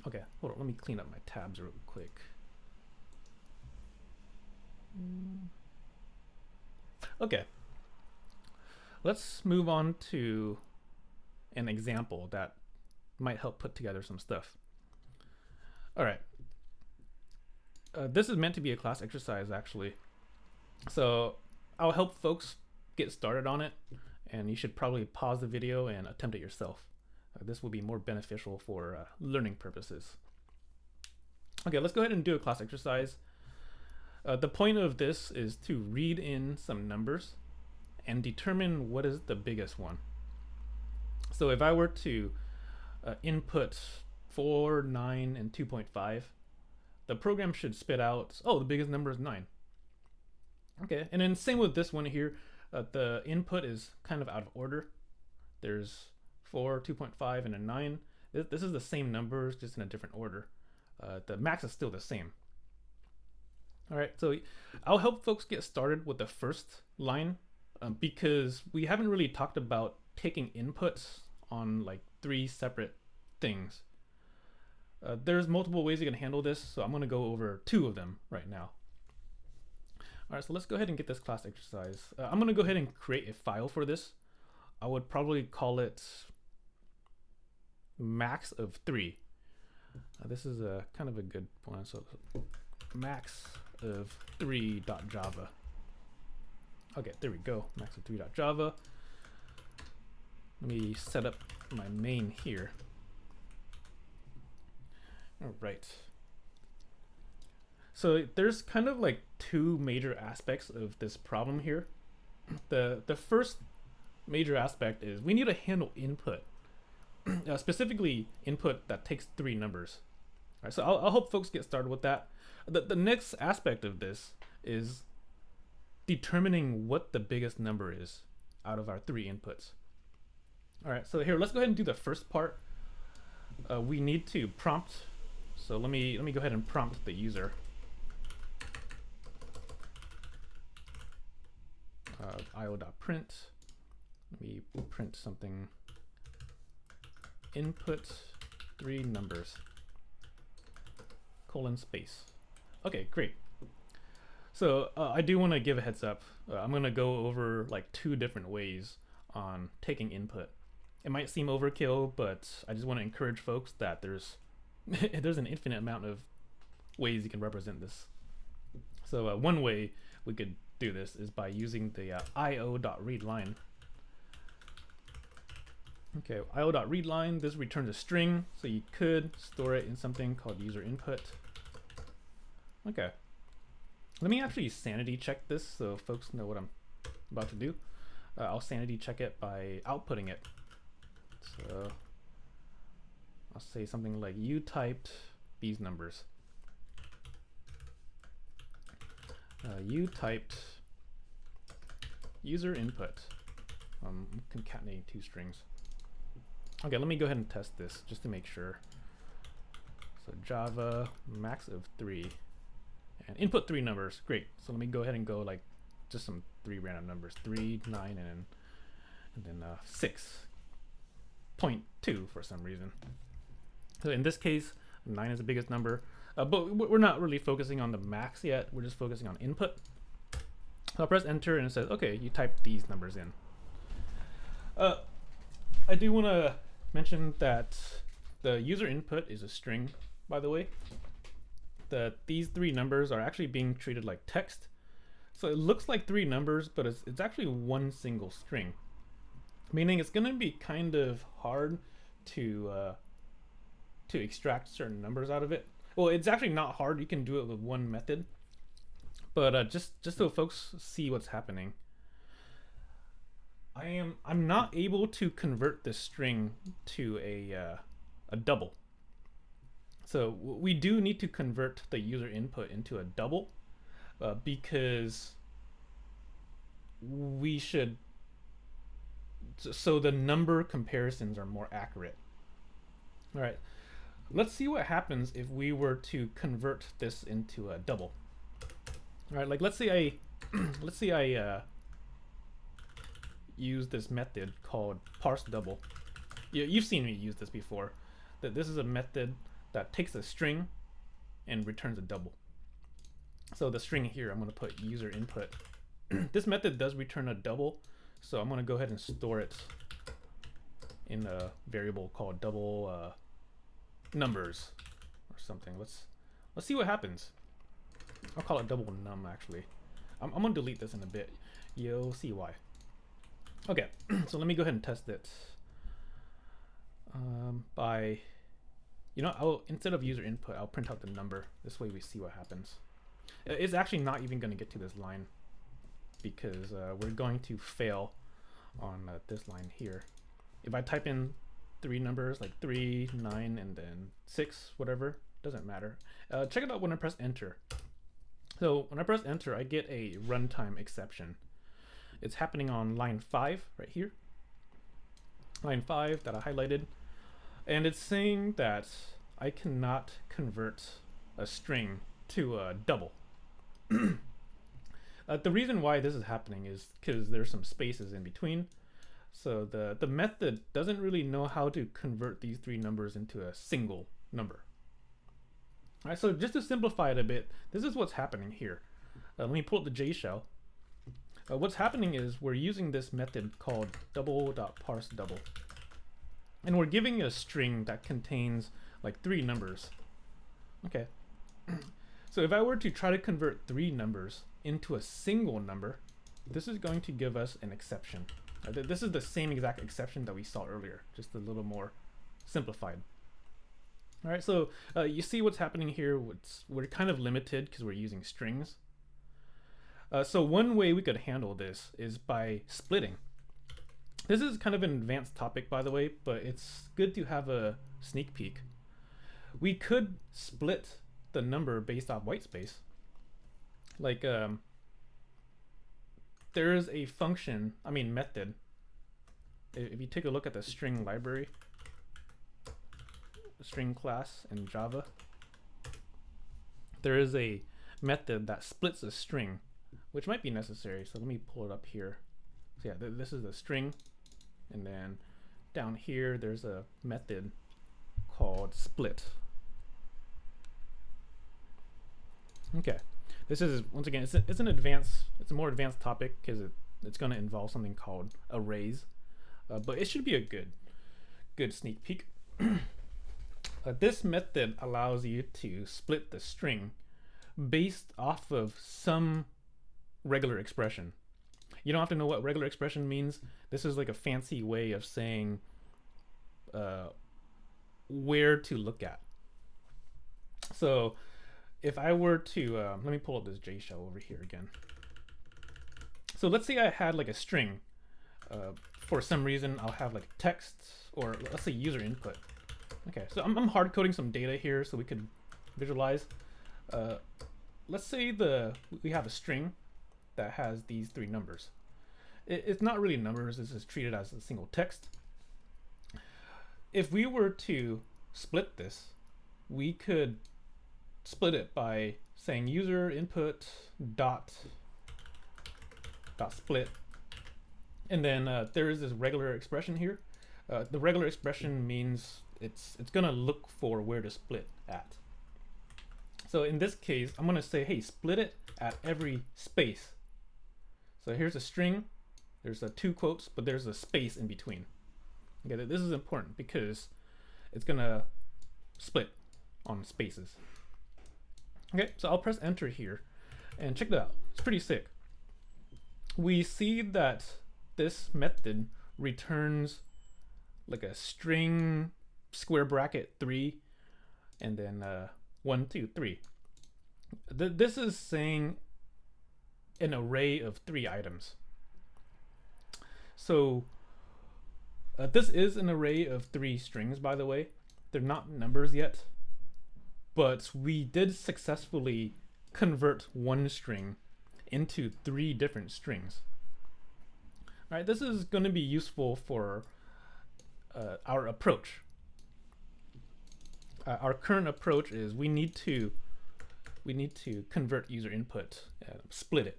Okay. Hold on. Let me clean up my tabs real quick. Okay. Let's move on to an example that might help put together some stuff. All right. This is meant to be a class exercise, actually. So I'll help folks get started on it, and you should probably pause the video and attempt it yourself. This will be more beneficial for learning purposes. Okay, let's go ahead and do a class exercise. The point of this is to read in some numbers and determine what is the biggest one. So if I were to input 4, 9, and 2.5, the program should spit out, oh, the biggest number is 9. Okay, and then same with this one here. The input is kind of out of order. There's 4, 2.5, and a 9. This is the same numbers, just in a different order. The max is still the same. All right, so I'll help folks get started with the first line because we haven't really talked about taking inputs on like 3 separate things. There's multiple ways you can handle this, so I'm going to go over 2 of them right now. All right, so let's go ahead and get this class exercise. I'm going to go ahead and create a file for this. I would probably call it max of 3. This is a kind of a good one. So max of 3.java. Okay, there we go. Max of 3.java. Let me set up my main here. All right. So there's kind of like 2 major aspects of this problem here. The first major aspect is we need to handle input, specifically input that takes 3 numbers. All right, so I'll help folks get started with that. The next aspect of this is determining what the biggest number is out of our 3 inputs. All right, so here, let's go ahead and do the first part. We need to prompt. So let me go ahead and prompt the user. io.print. Let me print something. Input 3 numbers. Colon space. Okay, great. So I do want to give a heads up. I'm going to go over like 2 different ways on taking input. It might seem overkill, but I just want to encourage folks that there's an infinite amount of ways you can represent this. So one way we could do this is by using the io.readLine. Okay, io.readLine, this returns a string, so you could store it in something called user input. Okay. Let me actually sanity check this so folks know what I'm about to do. I'll sanity check it by outputting it. So I'll say something like you typed these numbers. You typed user input. I'm concatenating two strings. Okay, let me go ahead and test this just to make sure. So Java max of 3 and input 3 numbers. Great. So let me go ahead and go like just some 3 random numbers, 3, 9, and then 6.2 for some reason. So in this case, 9 is the biggest number, but we're not really focusing on the max yet. We're just focusing on input. So I'll press enter and it says, okay, you type these numbers in. I do want to mention that the user input is a string, by the way. These 3 numbers are actually being treated like text. So it looks like 3 numbers, but it's actually one single string. Meaning it's going to be kind of hard to extract certain numbers out of it. Well, it's actually not hard. You can do it with one method. But just so folks see what's happening, I'm not able to convert this string to a double. So we do need to convert the user input into a double because we should, so the number comparisons are more accurate. All right, let's see what happens if we were to convert this into a double. All right, like let's say I use this method called parse double. You've seen me use this before. That this is a method that takes a string and returns a double. So the string here, I'm going to put user input. This method does return a double, so I'm going to go ahead and store it in a variable called double numbers or something. Let's see what happens. I'll call it double num actually. I'm going to delete this in a bit. You'll see why. Okay, so let me go ahead and test it by, instead of user input, I'll print out the number. This way we see what happens. It's actually not even going to get to this line because we're going to fail on this line here. If I type in 3 numbers like 3, 9, and then 6, whatever, doesn't matter. Check it out when I press enter. So when I press enter, I get a runtime exception. It's happening on line 5 right here. Line 5 that I highlighted. And it's saying that I cannot convert a string to a double. The reason why this is happening is because there's some spaces in between. So the method doesn't really know how to convert these 3 numbers into a single number. All right, so just to simplify it a bit, this is what's happening here. Let me pull up the J shell. What's happening is we're using this method called double.parseDouble. And we're giving a string that contains like 3 numbers. Okay. So if I were to try to convert 3 numbers into a single number, this is going to give us an exception. This is the same exact exception that we saw earlier, just a little more simplified. All right, so you see what's happening here. We're kind of limited because we're using strings. So one way we could handle this is by splitting. This is kind of an advanced topic, by the way, but it's good to have a sneak peek. We could split the number based off white space. Like there is a method. If you take a look at the string library, string class in Java, there is a method that splits a string, which might be necessary. So let me pull it up here. So yeah, this is the string, and then down here there's a method called split. Okay, this is, once again, it's a more advanced topic because it's going to involve something called arrays, but it should be a good sneak peek. This method allows you to split the string based off of some regular expression. You don't have to know what regular expression means. This is like a fancy way of saying where to look at. So if I were to, let me pull up this J shell over here again. So let's say I had like a string. For some reason, I'll have like text, or let's say user input. Okay, so I'm hard coding some data here so we could visualize. Let's say we have a string that has these three numbers. It's not really numbers, this is treated as a single text. If we were to split this, we could split it by saying user input dot split, and then there is this regular expression here. The regular expression means it's gonna look for where to split at. So in this case, I'm gonna say, hey, split it at every space. So here's a string, there's two quotes, but there's a space in between. Okay, this is important because it's gonna split on spaces. Okay, so I'll press enter here and check that out. It's pretty sick. We see that this method returns like a string square bracket 3 and then 1, 2, 3. This is saying an array of 3 items. So this is an array of 3 strings, by the way. They're not numbers yet, but we did successfully convert one string into 3 different strings. All right, this is going to be useful for our approach. Our current approach is we need to convert user input, split it.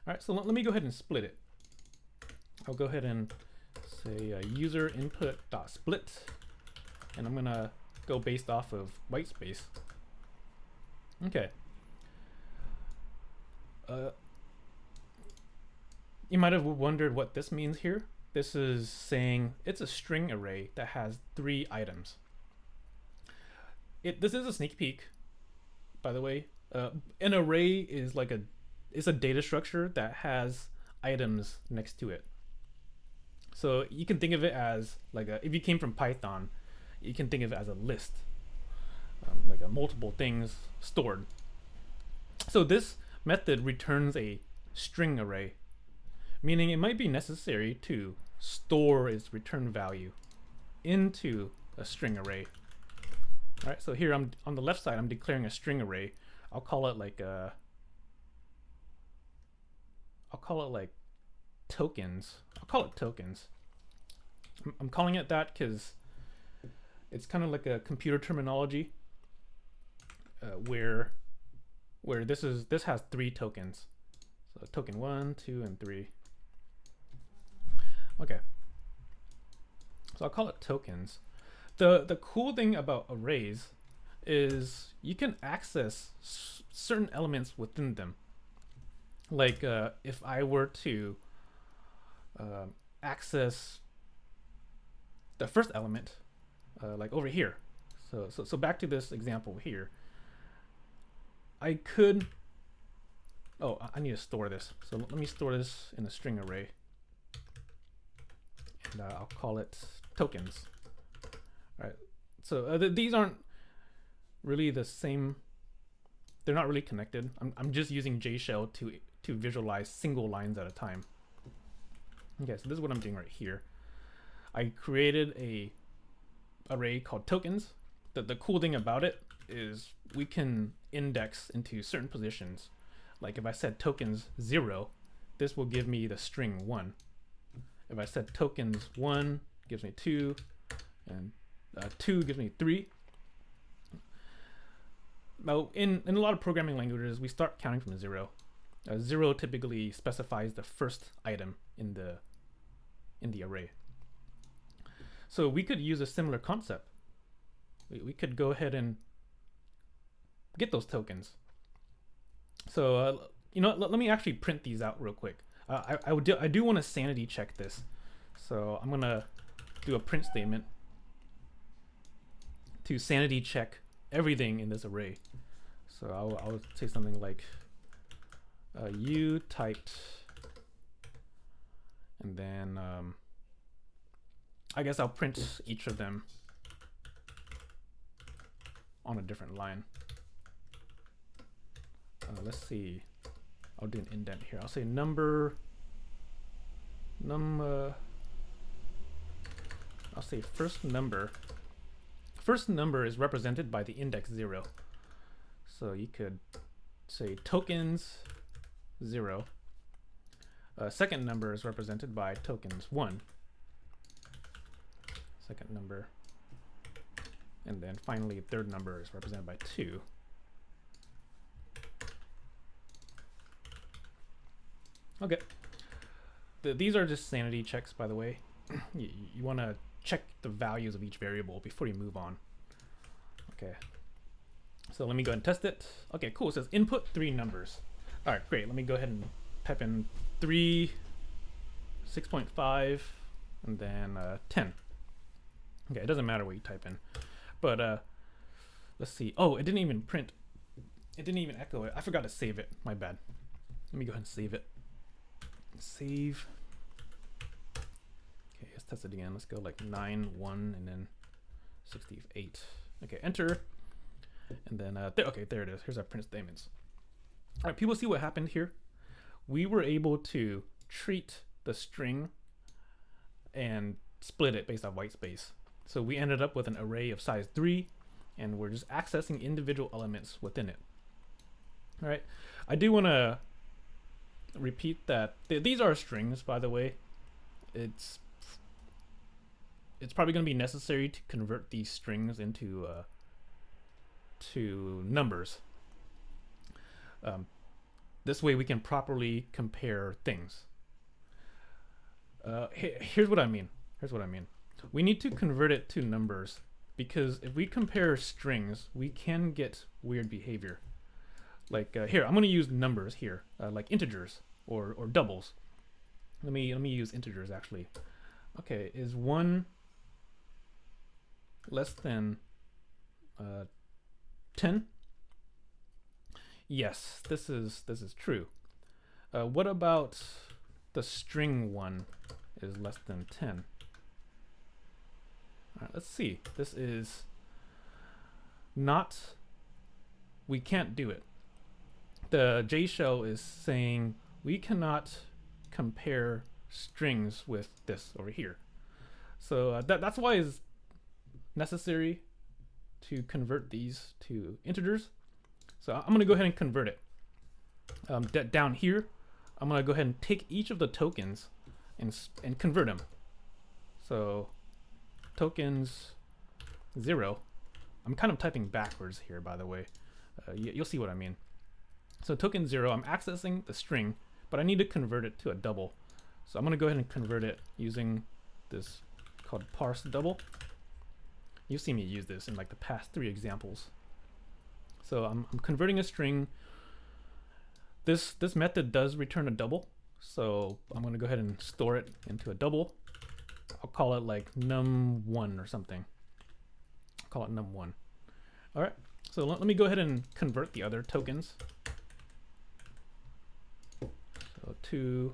All right, so let me go ahead and split it. I'll go ahead and say user input dot split, and I'm gonna go based off of white space. Okay. You might have wondered what this means here. This is saying it's a string array that has 3 items. This is a sneak peek, by the way. An array is like it's a data structure that has items next to it. So you can think of it as like if you came from Python, you can think of it as a list, like multiple things stored. So this method returns a string array, meaning it might be necessary to store its return value into a string array. All right, so here I'm on the left side, I'm declaring a string array. I'll call it like tokens. I'll call it tokens. I'm calling it that because it's kind of like a computer terminology where this has 3 tokens. So token 1, 2, and 3. Okay. So I'll call it tokens. The cool thing about arrays is you can access certain elements within them. Like if I were to access the first element, like over here. So back to this example here. I could. Oh, I need to store this. So let me store this in a string array, and I'll call it tokens. All right. So these aren't really the same. They're not really connected. I'm just using JShell to visualize single lines at a time. Okay, so this is what I'm doing right here. I created a array called tokens. The cool thing about it is we can index into certain positions. Like if I said tokens 0, this will give me the string 1. If I said tokens 1, gives me 2, and 2 gives me 3. Now, in a lot of programming languages, we start counting from 0. 0 typically specifies the first item in the array. So we could use a similar concept. We could go ahead and get those tokens. So you know, let me actually print these out real quick. I do want to sanity check this. So I'm gonna do a print statement to sanity check everything in this array. So I'll say something like you typed, and then I guess I'll print each of them on a different line. Let's see. I'll do an indent here. I'll say I'll say first number. first number is represented by the index 0. So you could say tokens 0. Second number is represented by tokens 1. Second number. And then finally, third number is represented by 2. Okay. These are just sanity checks, by the way. You want to check the values of each variable before you move on. Okay. So let me go ahead and test it. Okay, cool. It says input 3 numbers. All right, great. Let me go ahead and type in 3, 6.5, and then 10. Okay, it doesn't matter what you type in. But let's see. Oh, it didn't even print. It didn't even echo it. I forgot to save it. My bad. Let me go ahead and save it. Save. Okay, let's test it again. Let's go like 9, 1, and then 68. Okay, enter. And then, okay, there it is. Here's our print statements. All right, people see what happened here? We were able to treat the string and split it based on white space. So we ended up with an array of size 3, and we're just accessing individual elements within it. All right, I do want to repeat that these are strings, by the way. It's probably going to be necessary to convert these strings into to numbers. This way we can properly compare things. Here's what I mean. We need to convert it to numbers, because if we compare strings, we can get weird behavior. Like here, I'm going to use numbers here, like integers or doubles. Let me use integers actually. Okay, is 1 less than 10? Yes, this is true. What about the string 1 is less than 10? All right, let's see. This is not. We can't do it. The J shell is saying we cannot compare strings with this over here. So that's why it's necessary to convert these to integers. So I'm going to go ahead and convert it. Down here, I'm going to go ahead and take each of the tokens and convert them. So tokens 0. I'm kind of typing backwards here, by the way. You'll see what I mean. So token 0, I'm accessing the string, but I need to convert it to a double. So I'm going to go ahead and convert it using this called parse double. You've seen me use this in like the past 3 examples. So I'm converting a string. This method does return a double, so I'm going to go ahead and store it into a double. I'll call it like num1 or something. I'll call it num1. All right, so let me go ahead and convert the other tokens. So 2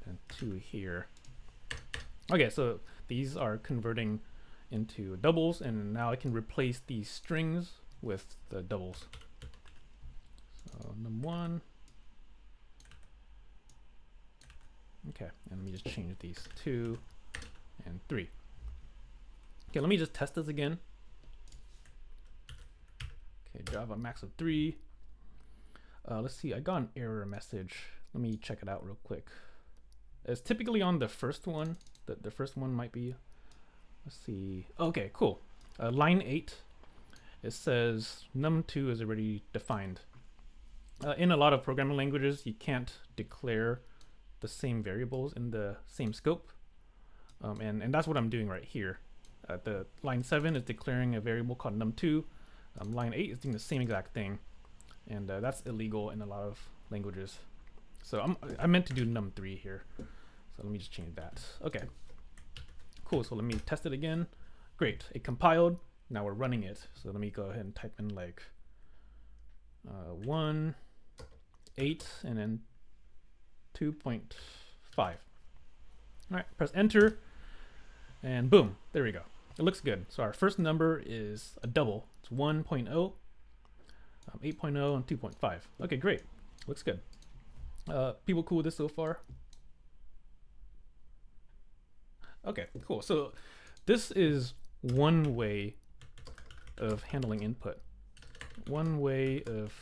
and 2 here. Okay, so these are converting into doubles, and now I can replace these strings with the doubles. So num1. Okay, and let me just change these 2 and 3. Okay, let me just test this again. Okay, Java max of 3. Let's see, I got an error message. Let me check it out real quick. It's typically on the first one. The first one might be, let's see. Okay, cool. Line 8, it says num2 is already defined. In a lot of programming languages, you can't declare the same variables in the same scope. And that's what I'm doing right here. The line 7 is declaring a variable called num2. Line 8 is doing the same exact thing. And that's illegal in a lot of languages. So I meant to do num3 here. So let me just change that. Okay, cool. So let me test it again. Great, it compiled. Now we're running it. So let me go ahead and type in like 1, 8, and then 2.5. All right, press enter, and boom, there we go. It looks good. So our first number is a double. It's 1.0, 8.0, and 2.5. Okay, great. Looks good. People cool with this so far? Okay, cool. So this is one way of handling input. One way of,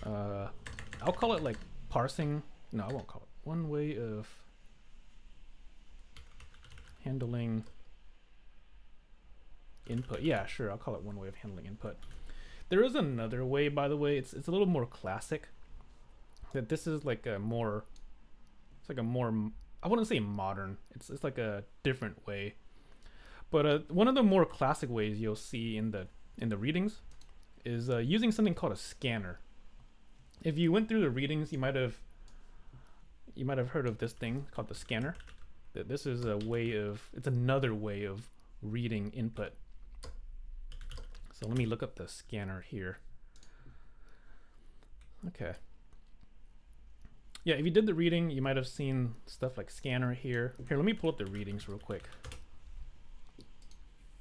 I'll call it like parsing. No, I won't call it. One way of handling input. Yeah, sure, I'll call it one way of handling input. There is another way, by the way. It's a little more classic. That this is like a more, it's like a more, I wouldn't say modern. It's like a different way. But one of the more classic ways you'll see in the readings is using something called a scanner. If you went through the readings, you might have heard of this thing called the scanner. That this is a way of, it's another way of reading input. So let me look up the scanner here. Okay. Yeah, if you did the reading, you might have seen stuff like scanner here. Here, let me pull up the readings real quick.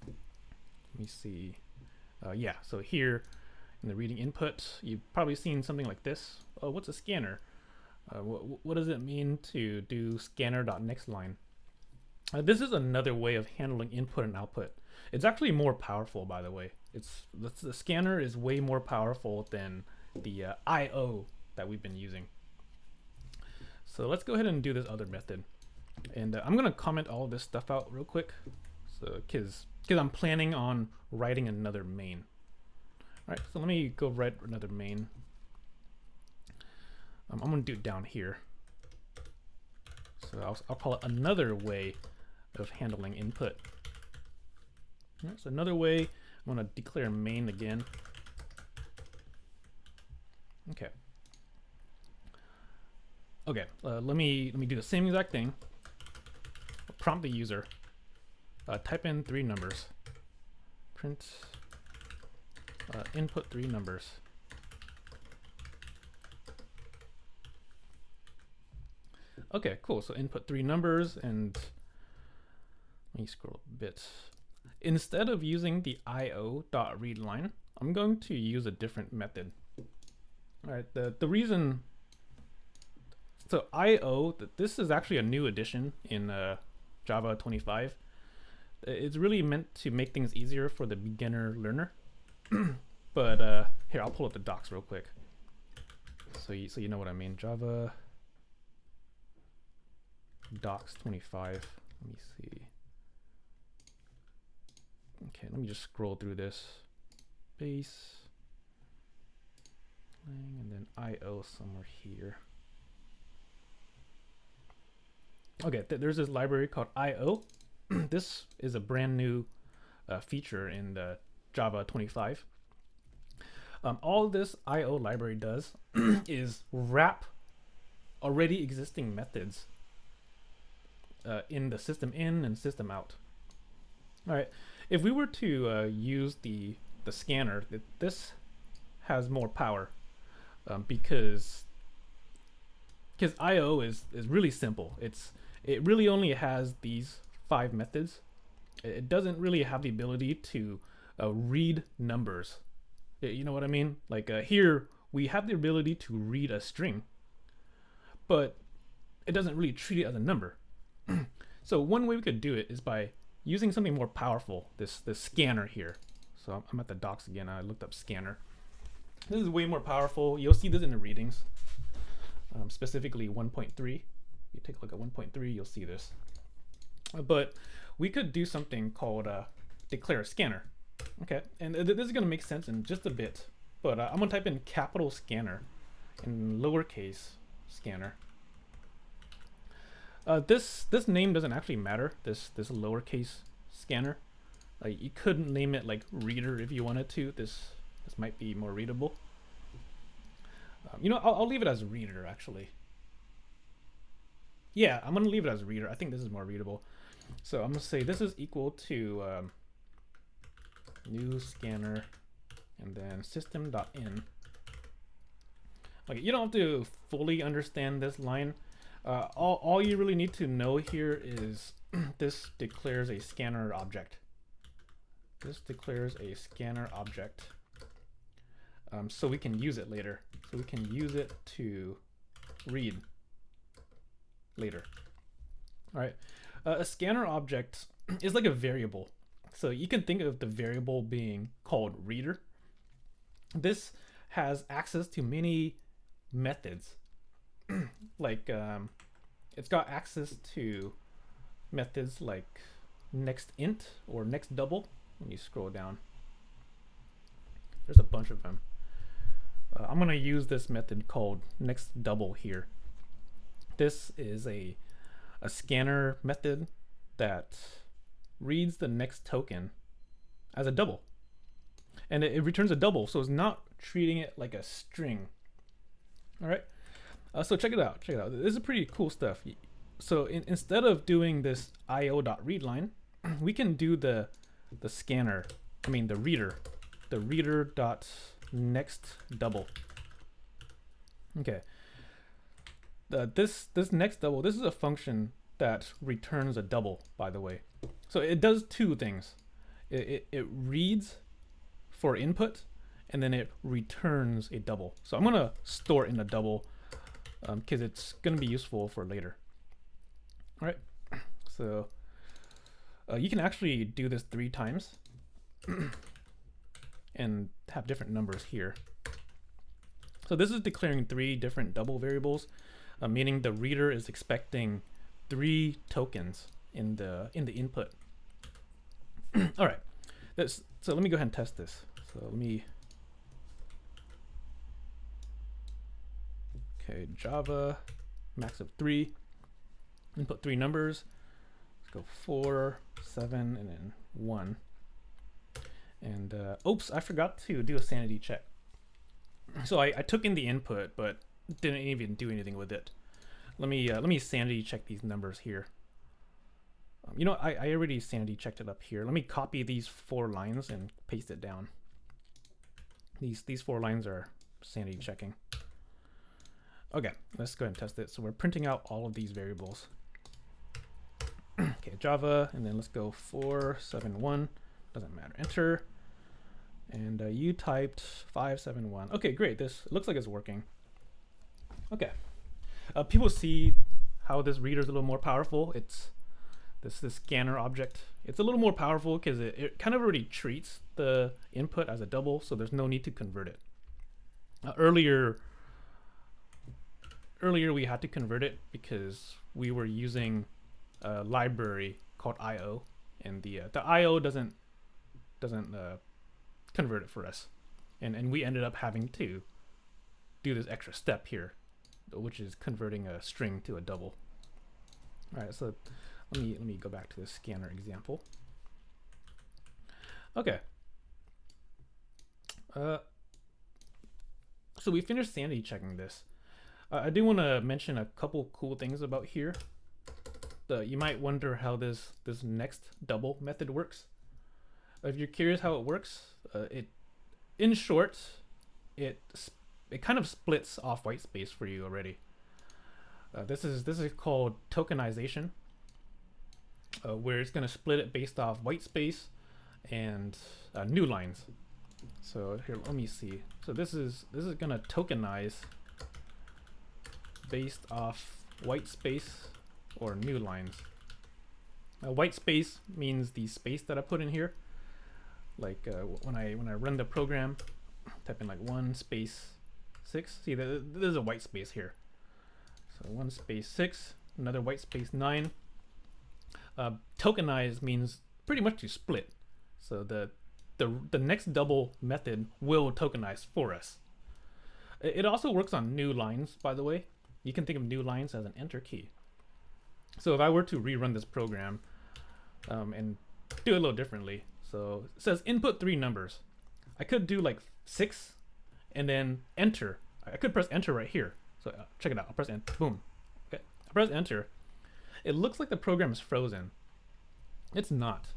Let me see. Yeah, so here in the reading input, you've probably seen something like this. Oh, what's a scanner? What does it mean to do scanner.nextLine? This is another way of handling input and output. It's actually more powerful, by the way. The scanner is way more powerful than the I/O that we've been using. So let's go ahead and do this other method. And I'm gonna comment all of this stuff out real quick. So, cause I'm planning on writing another main. All right, so let me go write another main. I'm gonna do it down here. So I'll call it another way of handling input. All right, so another way, I'm gonna declare main again. Okay. Okay, let me do the same exact thing. Prompt the user. Type in 3 numbers. Print input 3 numbers. Okay, cool. So input 3 numbers, and let me scroll a bit. Instead of using the io.readLine, I'm going to use a different method. All right, the reason. So I/O, this is actually a new addition in Java 25. It's really meant to make things easier for the beginner learner. But here, I'll pull up the docs real quick, so you know what I mean. Java docs 25. Let me see. Okay, let me just scroll through this. Base, and then I/O somewhere here. Okay, there's this library called I/O. This is a brand new feature in the Java 25. All this I/O library does is wrap already existing methods in the system in and system out. All right, if we were to use the scanner, this has more power because I/O is really simple. It really only has these 5 methods. It doesn't really have the ability to read numbers. You know what I mean? Like here, we have the ability to read a string, but it doesn't really treat it as a number. So one way we could do it is by using something more powerful, this scanner here. So I'm at the docs again. I looked up scanner. This is way more powerful. You'll see this in the readings, specifically 1.3. You take a look at 1.3, you'll see this. But we could do something called declare scanner. Okay, and this is going to make sense in just a bit. But I'm going to type in capital scanner and lowercase scanner. This name doesn't actually matter. This lowercase scanner. You could name it like reader if you wanted to. This might be more readable. You know, I'll leave it as reader actually. Yeah, I'm gonna leave it as reader. I think this is more readable. So I'm gonna say this is equal to new scanner and then system.in. Okay, you don't have to fully understand this line. All you really need to know here is this declares a scanner object. This declares a scanner object. So we can use it later. So we can use it to read later. All right. A scanner object is like a variable. So you can think of the variable being called reader. This has access to many methods. Like it's got access to methods like next int or next double. Let me scroll down. There's a bunch of them. I'm going to use this method called next double here. This is a scanner method that reads the next token as a double. And it returns a double, so it's not treating it like a string. All right. So check it out. Check it out. This is pretty cool stuff. So instead of doing this io.readline, we can do the scanner. I mean the reader dot next double. Okay. This next double. This is a function that returns a double, by the way. So it does two things. It reads for input, and then it returns a double. So I'm gonna store it in a double because it's gonna be useful for later. All right. So you can actually do this 3 times and have different numbers here. So this is declaring 3 different double variables, meaning the reader is expecting 3 tokens in the input. All right. So let me go ahead and test this. So let me. Okay, Java, max of 3. Input 3 numbers. Let's go 4, 7, and then 1. And oops, I forgot to do a sanity check. So I took in the input, but didn't even do anything with it. Let me sanity check these numbers here. You know, I already sanity checked it up here. Let me copy these 4 lines and paste it down. These 4 lines are sanity checking. Okay, let's go ahead and test it. So we're printing out all of these variables. Okay, Java, and then let's go 471. Doesn't matter. Enter. And you typed 571. Okay, great. This looks like it's working. Okay. People see how this reader is a little more powerful. It's this scanner object. It's a little more powerful because it kind of already treats the input as a double, so there's no need to convert it. Earlier we had to convert it because we were using a library called IO, and the IO doesn't convert it for us, and we ended up having to do this extra step here, which is converting a string to a double. All right, so let me go back to the scanner example. Okay. So we finished sanity checking this. I do want to mention a couple cool things about here. You might wonder how this next double method works. If you're curious how it works, in short, it kind of splits off white space for you already. This is called tokenization, where it's going to split it based off white space and new lines. So here, let me see. So this is going to tokenize based off white space or new lines. White space means the space that I put in here. Like when I run the program, type in like 1 space 6. See, there's a white space here. So 1 space 6, another white space 9. Tokenize means pretty much to split. So the next double method will tokenize for us. It also works on new lines, by the way. You can think of new lines as an enter key. So if I were to rerun this program and do it a little differently, so it says input 3 numbers. I could do like 6 and then enter. I could press enter right here. So check it out. I'll press enter. Boom. Okay. I press enter. It looks like the program is frozen. It's not.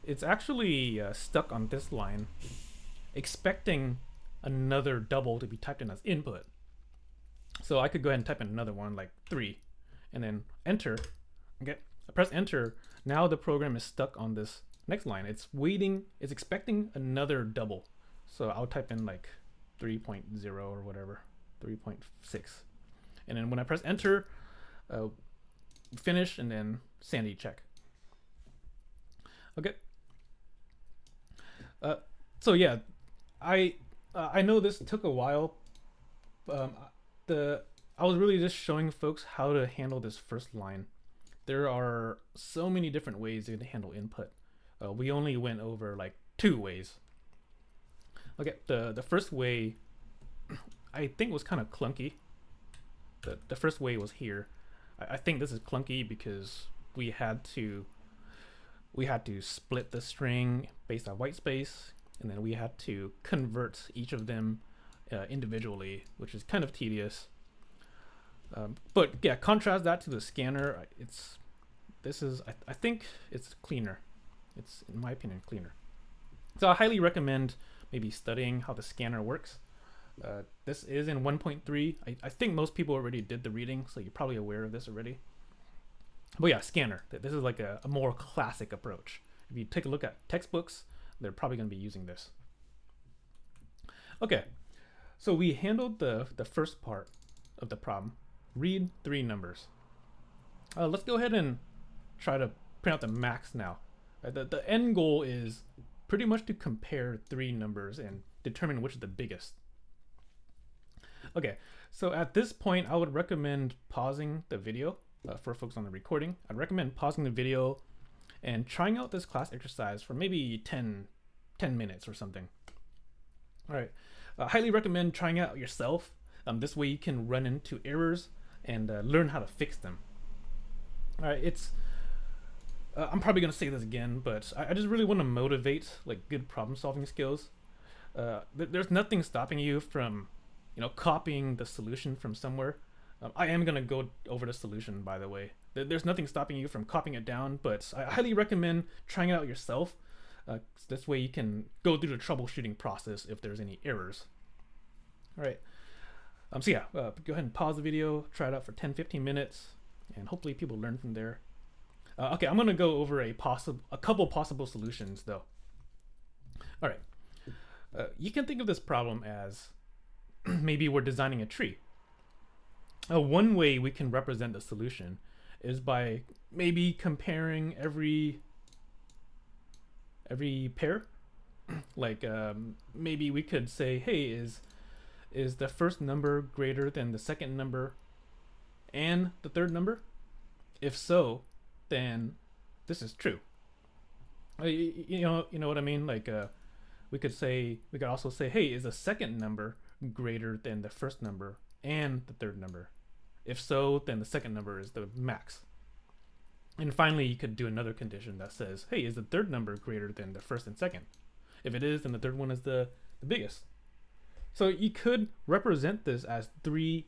It's actually stuck on this line, expecting another double to be typed in as input. So I could go ahead and type in another one like 3 and then enter. Okay. I press enter. Now the program is stuck on this next line. It's waiting. It's expecting another double. So I'll type in like 3.0 or whatever, 3.6. And then when I press enter, finish, and then sanity check. Okay. So yeah, I know this took a while. Um, the I was really just showing folks how to handle this first line. There are so many different ways you can handle input. We only went over like 2 ways. Okay, the first way I think was kind of clunky. The first way was here. I think this is clunky because we had to split the string based on white space, and then we had to convert each of them individually, which is kind of tedious. But yeah, contrast that to the scanner. I think it's cleaner. It's, in my opinion, cleaner. So I highly recommend maybe studying how the scanner works. This is in 1.3. I think most people already did the reading, so you're probably aware of this already. But yeah, scanner. This is like a more classic approach. If you take a look at textbooks, they're probably going to be using this. Okay, so we handled the first part of the problem. Read 3 numbers. Let's go ahead and try to print out the max now. The end goal is pretty much to compare 3 numbers and determine which is the biggest. Okay, so at this point, I would recommend pausing the video for folks on the recording. I'd recommend pausing the video and trying out this class exercise for maybe 10 minutes or something. All right, I highly recommend trying out yourself. This way you can run into errors and learn how to fix them. All right, I'm probably gonna say this again, but I just really want to motivate like good problem solving skills. There's nothing stopping you from, copying the solution from somewhere. I am gonna go over the solution, by the way. There's nothing stopping you from copying it down, but I highly recommend trying it out yourself. This way you can go through the troubleshooting process if there's any errors. All right. So yeah, go ahead and pause the video, try it out for 10-15 minutes, and hopefully people learn from there. Okay, I'm gonna go over a couple possible solutions though. All right, you can think of this problem as maybe we're designing a tree. One way we can represent the solution is by maybe comparing every pair. Like maybe we could say, hey, is the first number greater than the second number and the third number? If so, then this is true. You know what I mean? Like we could also say, hey, is the second number greater than the first number and the third number? If so, then the second number is the max. And finally, you could do another condition that says, hey, is the third number greater than the first and second? If it is, then the third one is the biggest. So you could represent this as 3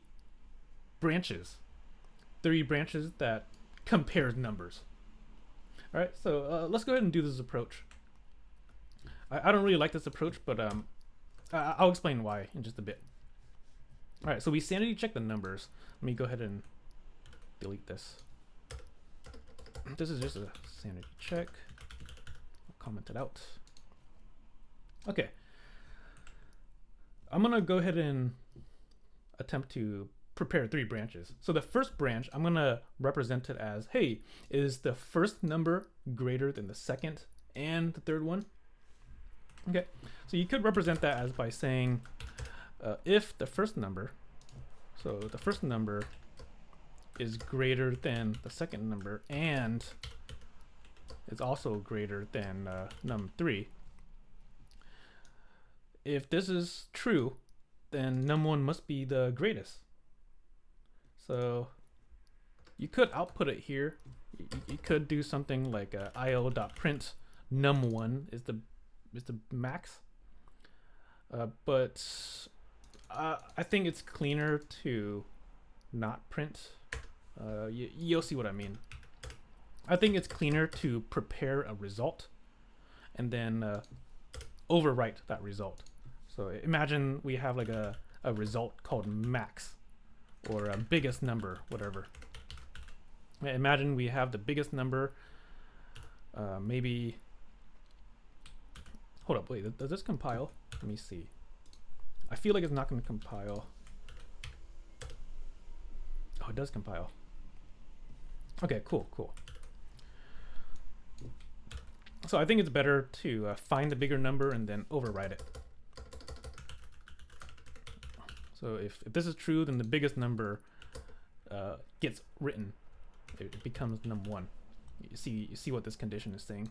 branches. 3 branches that compares numbers. All right, so let's go ahead and do this approach. I don't really like this approach, but I'll explain why in just a bit. All right, so we sanity check the numbers. Let me go ahead and delete this. This is just a sanity check. I'll comment it out. Okay. I'm gonna go ahead and attempt to prepare 3 branches. So the first branch, I'm gonna represent it as, hey, is the first number greater than the second and the third one? Okay, so you could represent that as by saying, if the first number, so the first number is greater than the second number and is also greater than num3. If this is true, then num1 must be the greatest. So you could output it here. You could do something like io.print num1 is the max. But I think it's cleaner to not print. You'll see what I mean. I think it's cleaner to prepare a result and then overwrite that result. So imagine we have like a result called max or a biggest number, whatever. Imagine we have the biggest number, maybe, hold up, wait, does this compile? Let me see. I feel like it's not going to compile. Oh, it does compile. Okay, cool. So I think it's better to find the bigger number and then override it. So if this is true, then the biggest number gets written. It becomes num1. You see what this condition is saying.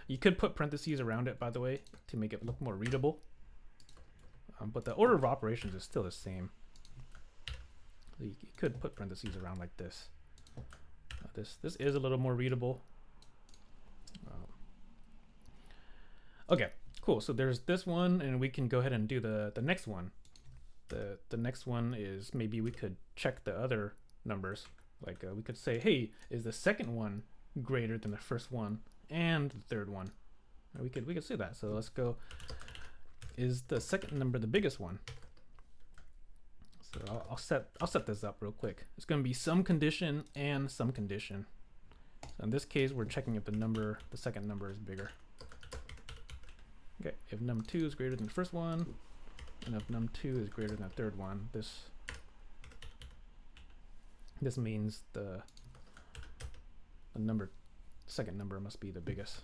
You could put parentheses around it, by the way, to make it look more readable. But the order of operations is still the same. You could put parentheses around like this. This is a little more readable. Okay, cool. So there's this one, and we can go ahead and do the next one. The next one is maybe we could check the other numbers. Like we could say, hey, is the second one greater than the first one and the third one? We could say that. So let's go. Is the second number the biggest one? So I'll set this up real quick. It's going to be some condition and some condition. So in this case, we're checking if the second number is bigger. Okay, if num2 is greater than the first one, and if num2 is greater than the third one, this means the second number must be the biggest.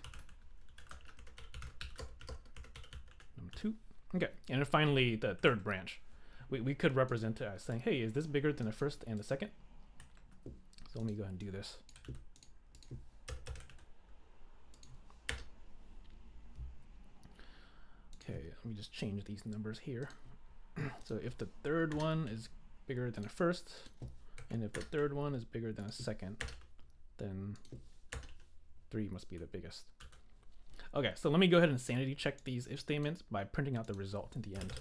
Num2. Okay, and then finally the third branch. We could represent it as saying, hey, is this bigger than the first and the second? So let me go ahead and do this. Okay, let me just change these numbers here. So if the third one is bigger than the first, and if the third one is bigger than the second, then 3 must be the biggest. Okay, so let me go ahead and sanity check these if statements by printing out the result in the end.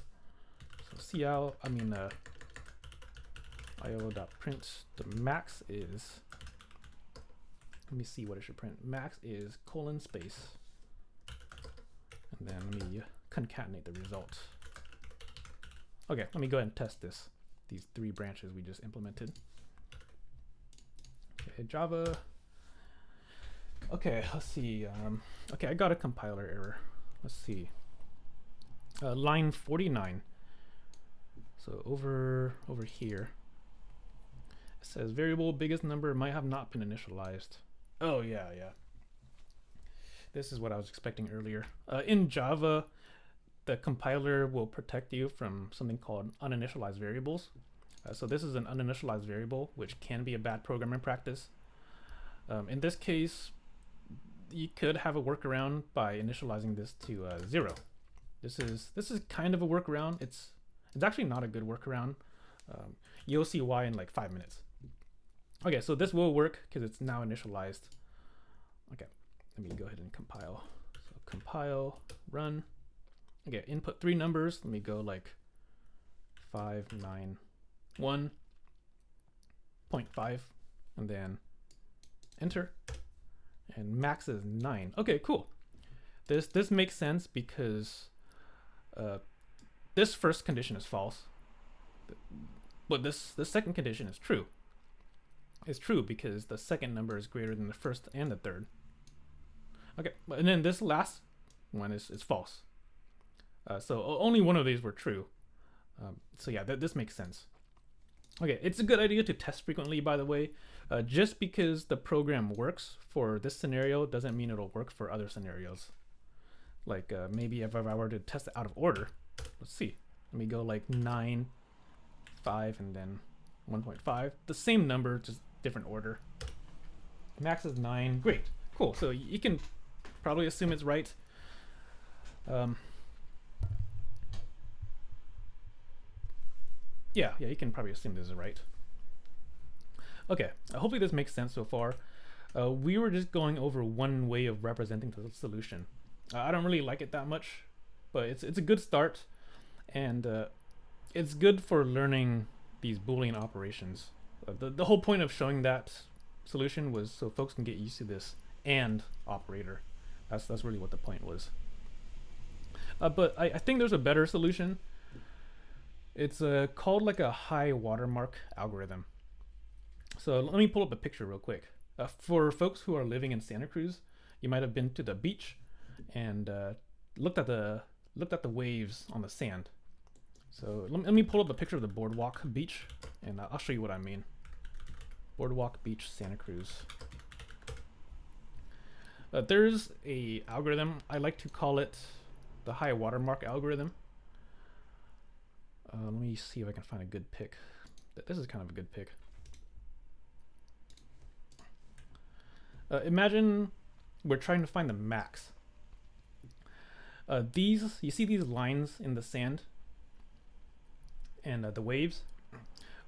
So io.print the max is, let me see what it should print. Max is colon space, and then let me concatenate the result. Okay, let me go ahead and test these 3 branches we just implemented. Okay, Java. Okay, let's see. Okay, I got a compiler error. Let's see. Line 49. So over here, it says variable biggest number might have not been initialized. Oh yeah. This is what I was expecting earlier. In Java, the compiler will protect you from something called uninitialized variables. So this is an uninitialized variable, which can be a bad programming practice. In this case, you could have a workaround by initializing this to 0. This is kind of a workaround. It's actually not a good workaround. You'll see why in like 5 minutes. Okay, so this will work because it's now initialized. Okay, let me go ahead and compile. So compile, run. Okay, input 3 numbers. Let me go like 5, 9, 1, 0.5, and then enter. And max is 9. Okay, cool. This makes sense because this first condition is false, but the second condition is true. It's true because the second number is greater than the first and the third. Okay, and then this last one is false. So only one of these were true. So yeah, this makes sense. Okay, it's a good idea to test frequently, by the way. Just because the program works for this scenario doesn't mean it'll work for other scenarios. Like maybe if I were to test it out of order, let's see. Let me go like 9, 5, and then 1.5. The same number, just different order. Max is 9. Great, cool. So you can probably assume it's right. Yeah, you can probably assume this is right. Okay, hopefully this makes sense so far. We were just going over one way of representing the solution. I don't really like it that much, but it's a good start, and it's good for learning these Boolean operations. The whole point of showing that solution was so folks can get used to this AND operator. That's really what the point was. But I think there's a better solution. It's called like a high watermark algorithm. So let me pull up a picture real quick. For folks who are living in Santa Cruz, you might have been to the beach and looked at the waves on the sand. So let me pull up a picture of the boardwalk beach, and I'll show you what I mean. Boardwalk beach, Santa Cruz. There's a algorithm. I like to call it the high watermark algorithm. Let me see if I can find a good pick. This is kind of a good pick. Imagine we're trying to find the max. You see these lines in the sand and the waves?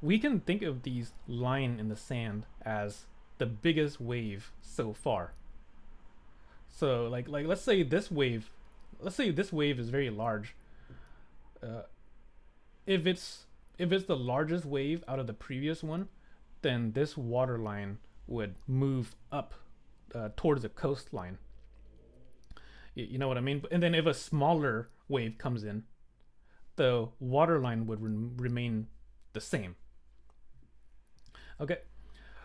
We can think of these line in the sand as the biggest wave so far. So like let's say this wave is very large. If it's the largest wave out of the previous one, then this water line would move up towards the coastline. You know what I mean? And then if a smaller wave comes in, the water line would remain the same. Okay,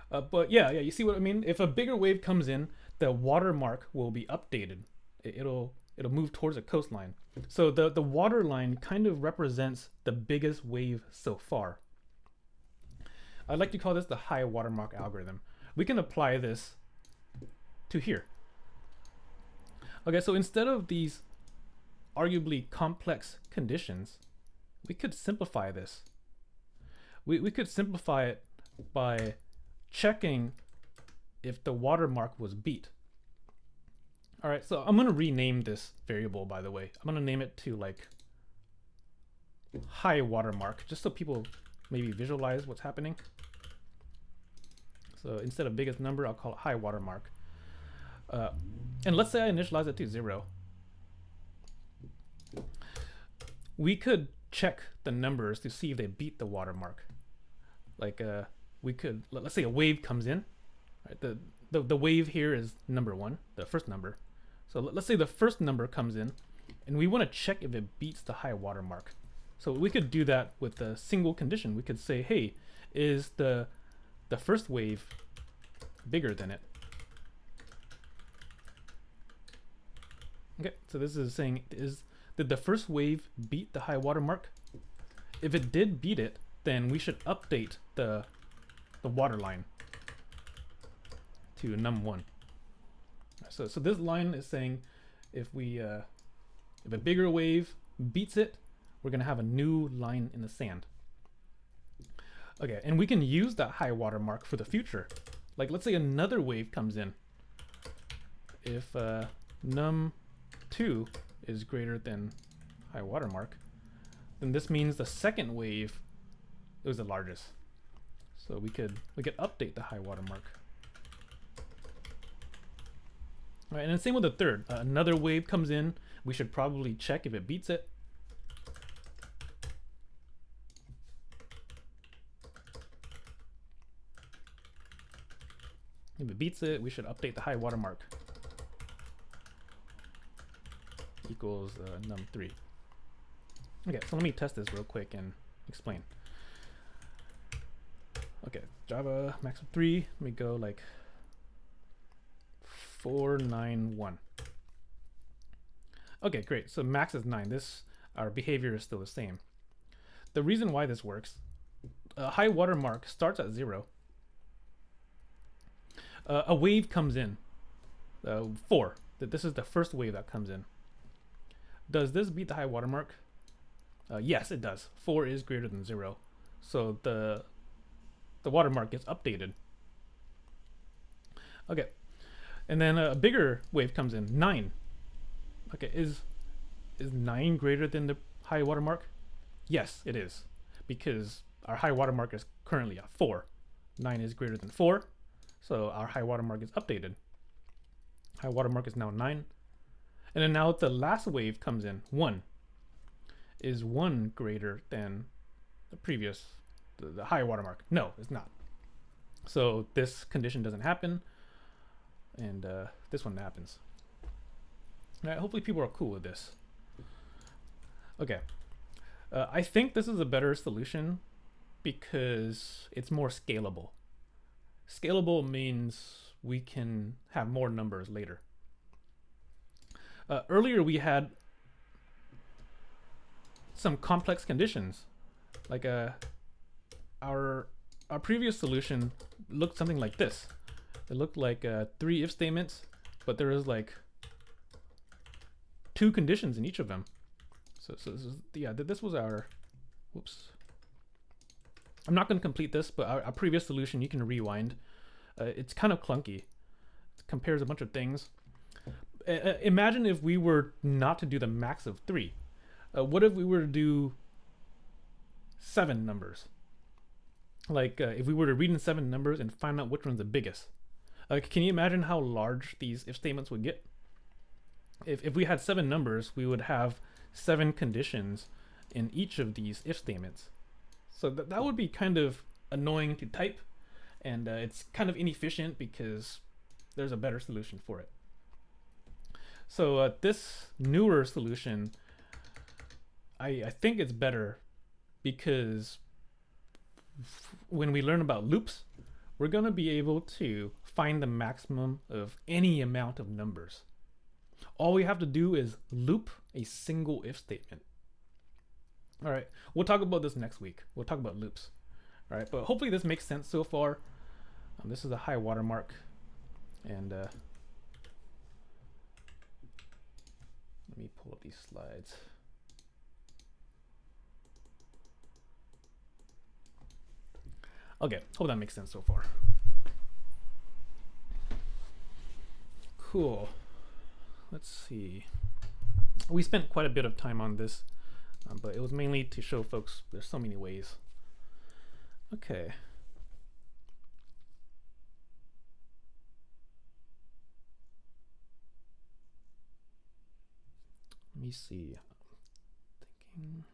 but yeah, you see what I mean? If a bigger wave comes in, the watermark will be updated. It'll move towards the coastline. So the water line kind of represents the biggest wave so far. I'd like to call this the high watermark algorithm. We can apply this to here. Okay, so instead of these arguably complex conditions, we could simplify this. We could simplify it by checking if the watermark was beat. All right, so I'm gonna rename this variable, by the way. I'm gonna name it to like high watermark, just so people maybe visualize what's happening. So instead of biggest number, I'll call it high watermark. And let's say I initialize it to 0. We could check the numbers to see if they beat the watermark. Like we could, let's say a wave comes in. Right? The wave here is number 1, the first number. So let's say the first number comes in, and we want to check if it beats the high watermark. So we could do that with a single condition. We could say, hey, is the first wave bigger than it? Okay, so this is saying, did the first wave beat the high watermark? If it did beat it, then we should update the water line to num1. So this line is saying if a bigger wave beats it, we're gonna have a new line in the sand. Okay, and we can use that high watermark for the future. Like let's say another wave comes in. If num2 is greater than high watermark, then this means the second wave was the largest. So we could update the high watermark. All right, and then same with the third. Another wave comes in. We should probably check if it beats it. If it beats it, we should update the high watermark. Equals num3. Okay, so let me test this real quick and explain. Okay, Java max of 3. Let me go like 491. Okay, great. So max is 9. Our behavior is still the same. The reason why this works, a high watermark starts at 0. A wave comes in, 4. This is the first wave that comes in. Does this beat the high watermark? Yes, it does. 4 is greater than 0. So the watermark gets updated. Okay. And then a bigger wave comes in, 9. Okay, is 9 greater than the high watermark? Yes, it is. Because our high watermark is currently at 4. 9 is greater than 4. So our high watermark is updated. High watermark is now 9. And then now the last wave comes in, 1. Is 1 greater than the previous, the high watermark? No, it's not. So this condition doesn't happen. And this one happens. All right, hopefully people are cool with this. Okay. I think this is a better solution because it's more scalable. Scalable means we can have more numbers later. Earlier we had some complex conditions. Like our previous solution looked something like this. It looked like 3 if statements, but there is like 2 conditions in each of them. So this is, yeah, this was our, whoops. I'm not going to complete this, but our previous solution, you can rewind. It's kind of clunky. It compares a bunch of things. Imagine if we were not to do the max of 3. What if we were to do 7 numbers? Like if we were to read in 7 numbers and find out which one's the biggest. Can you imagine how large these if statements would get? If we had 7 numbers, we would have 7 conditions in each of these if statements. So that would be kind of annoying to type, and it's kind of inefficient because there's a better solution for it. So this newer solution, I think it's better because when we learn about loops, we're going to be able to find the maximum of any amount of numbers. All we have to do is loop a single if statement. All right, we'll talk about this next week. We'll talk about loops. All right, but hopefully this makes sense so far. This is a high watermark, and let me pull up these slides. Okay, hope that makes sense so far. Cool. Let's see. We spent quite a bit of time on this, but it was mainly to show folks there's so many ways. Okay. Let me see. I'm thinking.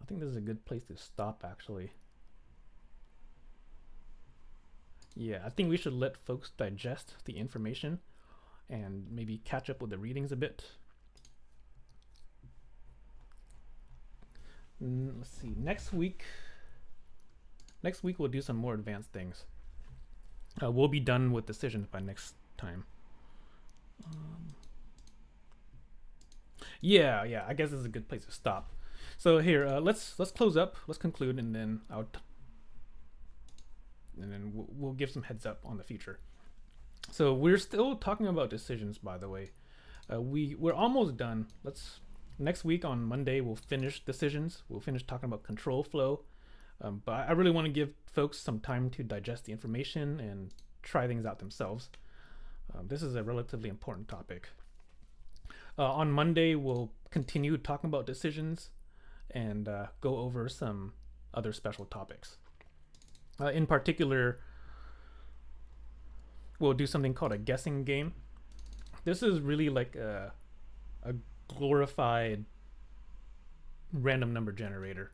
I think this is a good place to stop, actually. Yeah, I think we should let folks digest the information and maybe catch up with the readings a bit. Let's see, next week we'll do some more advanced things. We'll be done with decisions by next time. Yeah, I guess this is a good place to stop. So here, let's close up, let's conclude, and then we'll give some heads up on the future. So we're still talking about decisions, by the way. We're almost done. Next week on Monday we'll finish decisions. We'll finish talking about control flow. But I really want to give folks some time to digest the information and try things out themselves. This is a relatively important topic. On Monday we'll continue talking about decisions and go over some other special topics. In particular, we'll do something called a guessing game. This is really like a glorified random number generator.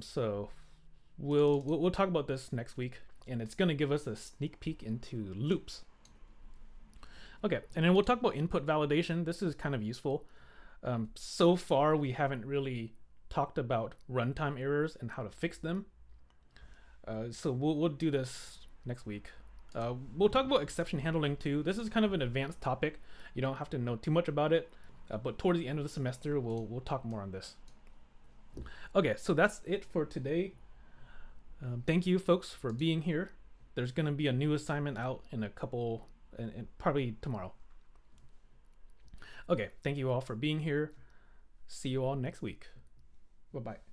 So we'll talk about this next week, and it's going to give us a sneak peek into loops. Okay, and then we'll talk about input validation. This is kind of useful. So far, we haven't really talked about runtime errors and how to fix them. So we'll do this next week. We'll talk about exception handling too. This is kind of an advanced topic. You don't have to know too much about it, but towards the end of the semester, we'll talk more on this. Okay, so that's it for today. Thank you, folks, for being here. There's going to be a new assignment out in a couple, and probably tomorrow. Okay, thank you all for being here. See you all next week. Bye-bye.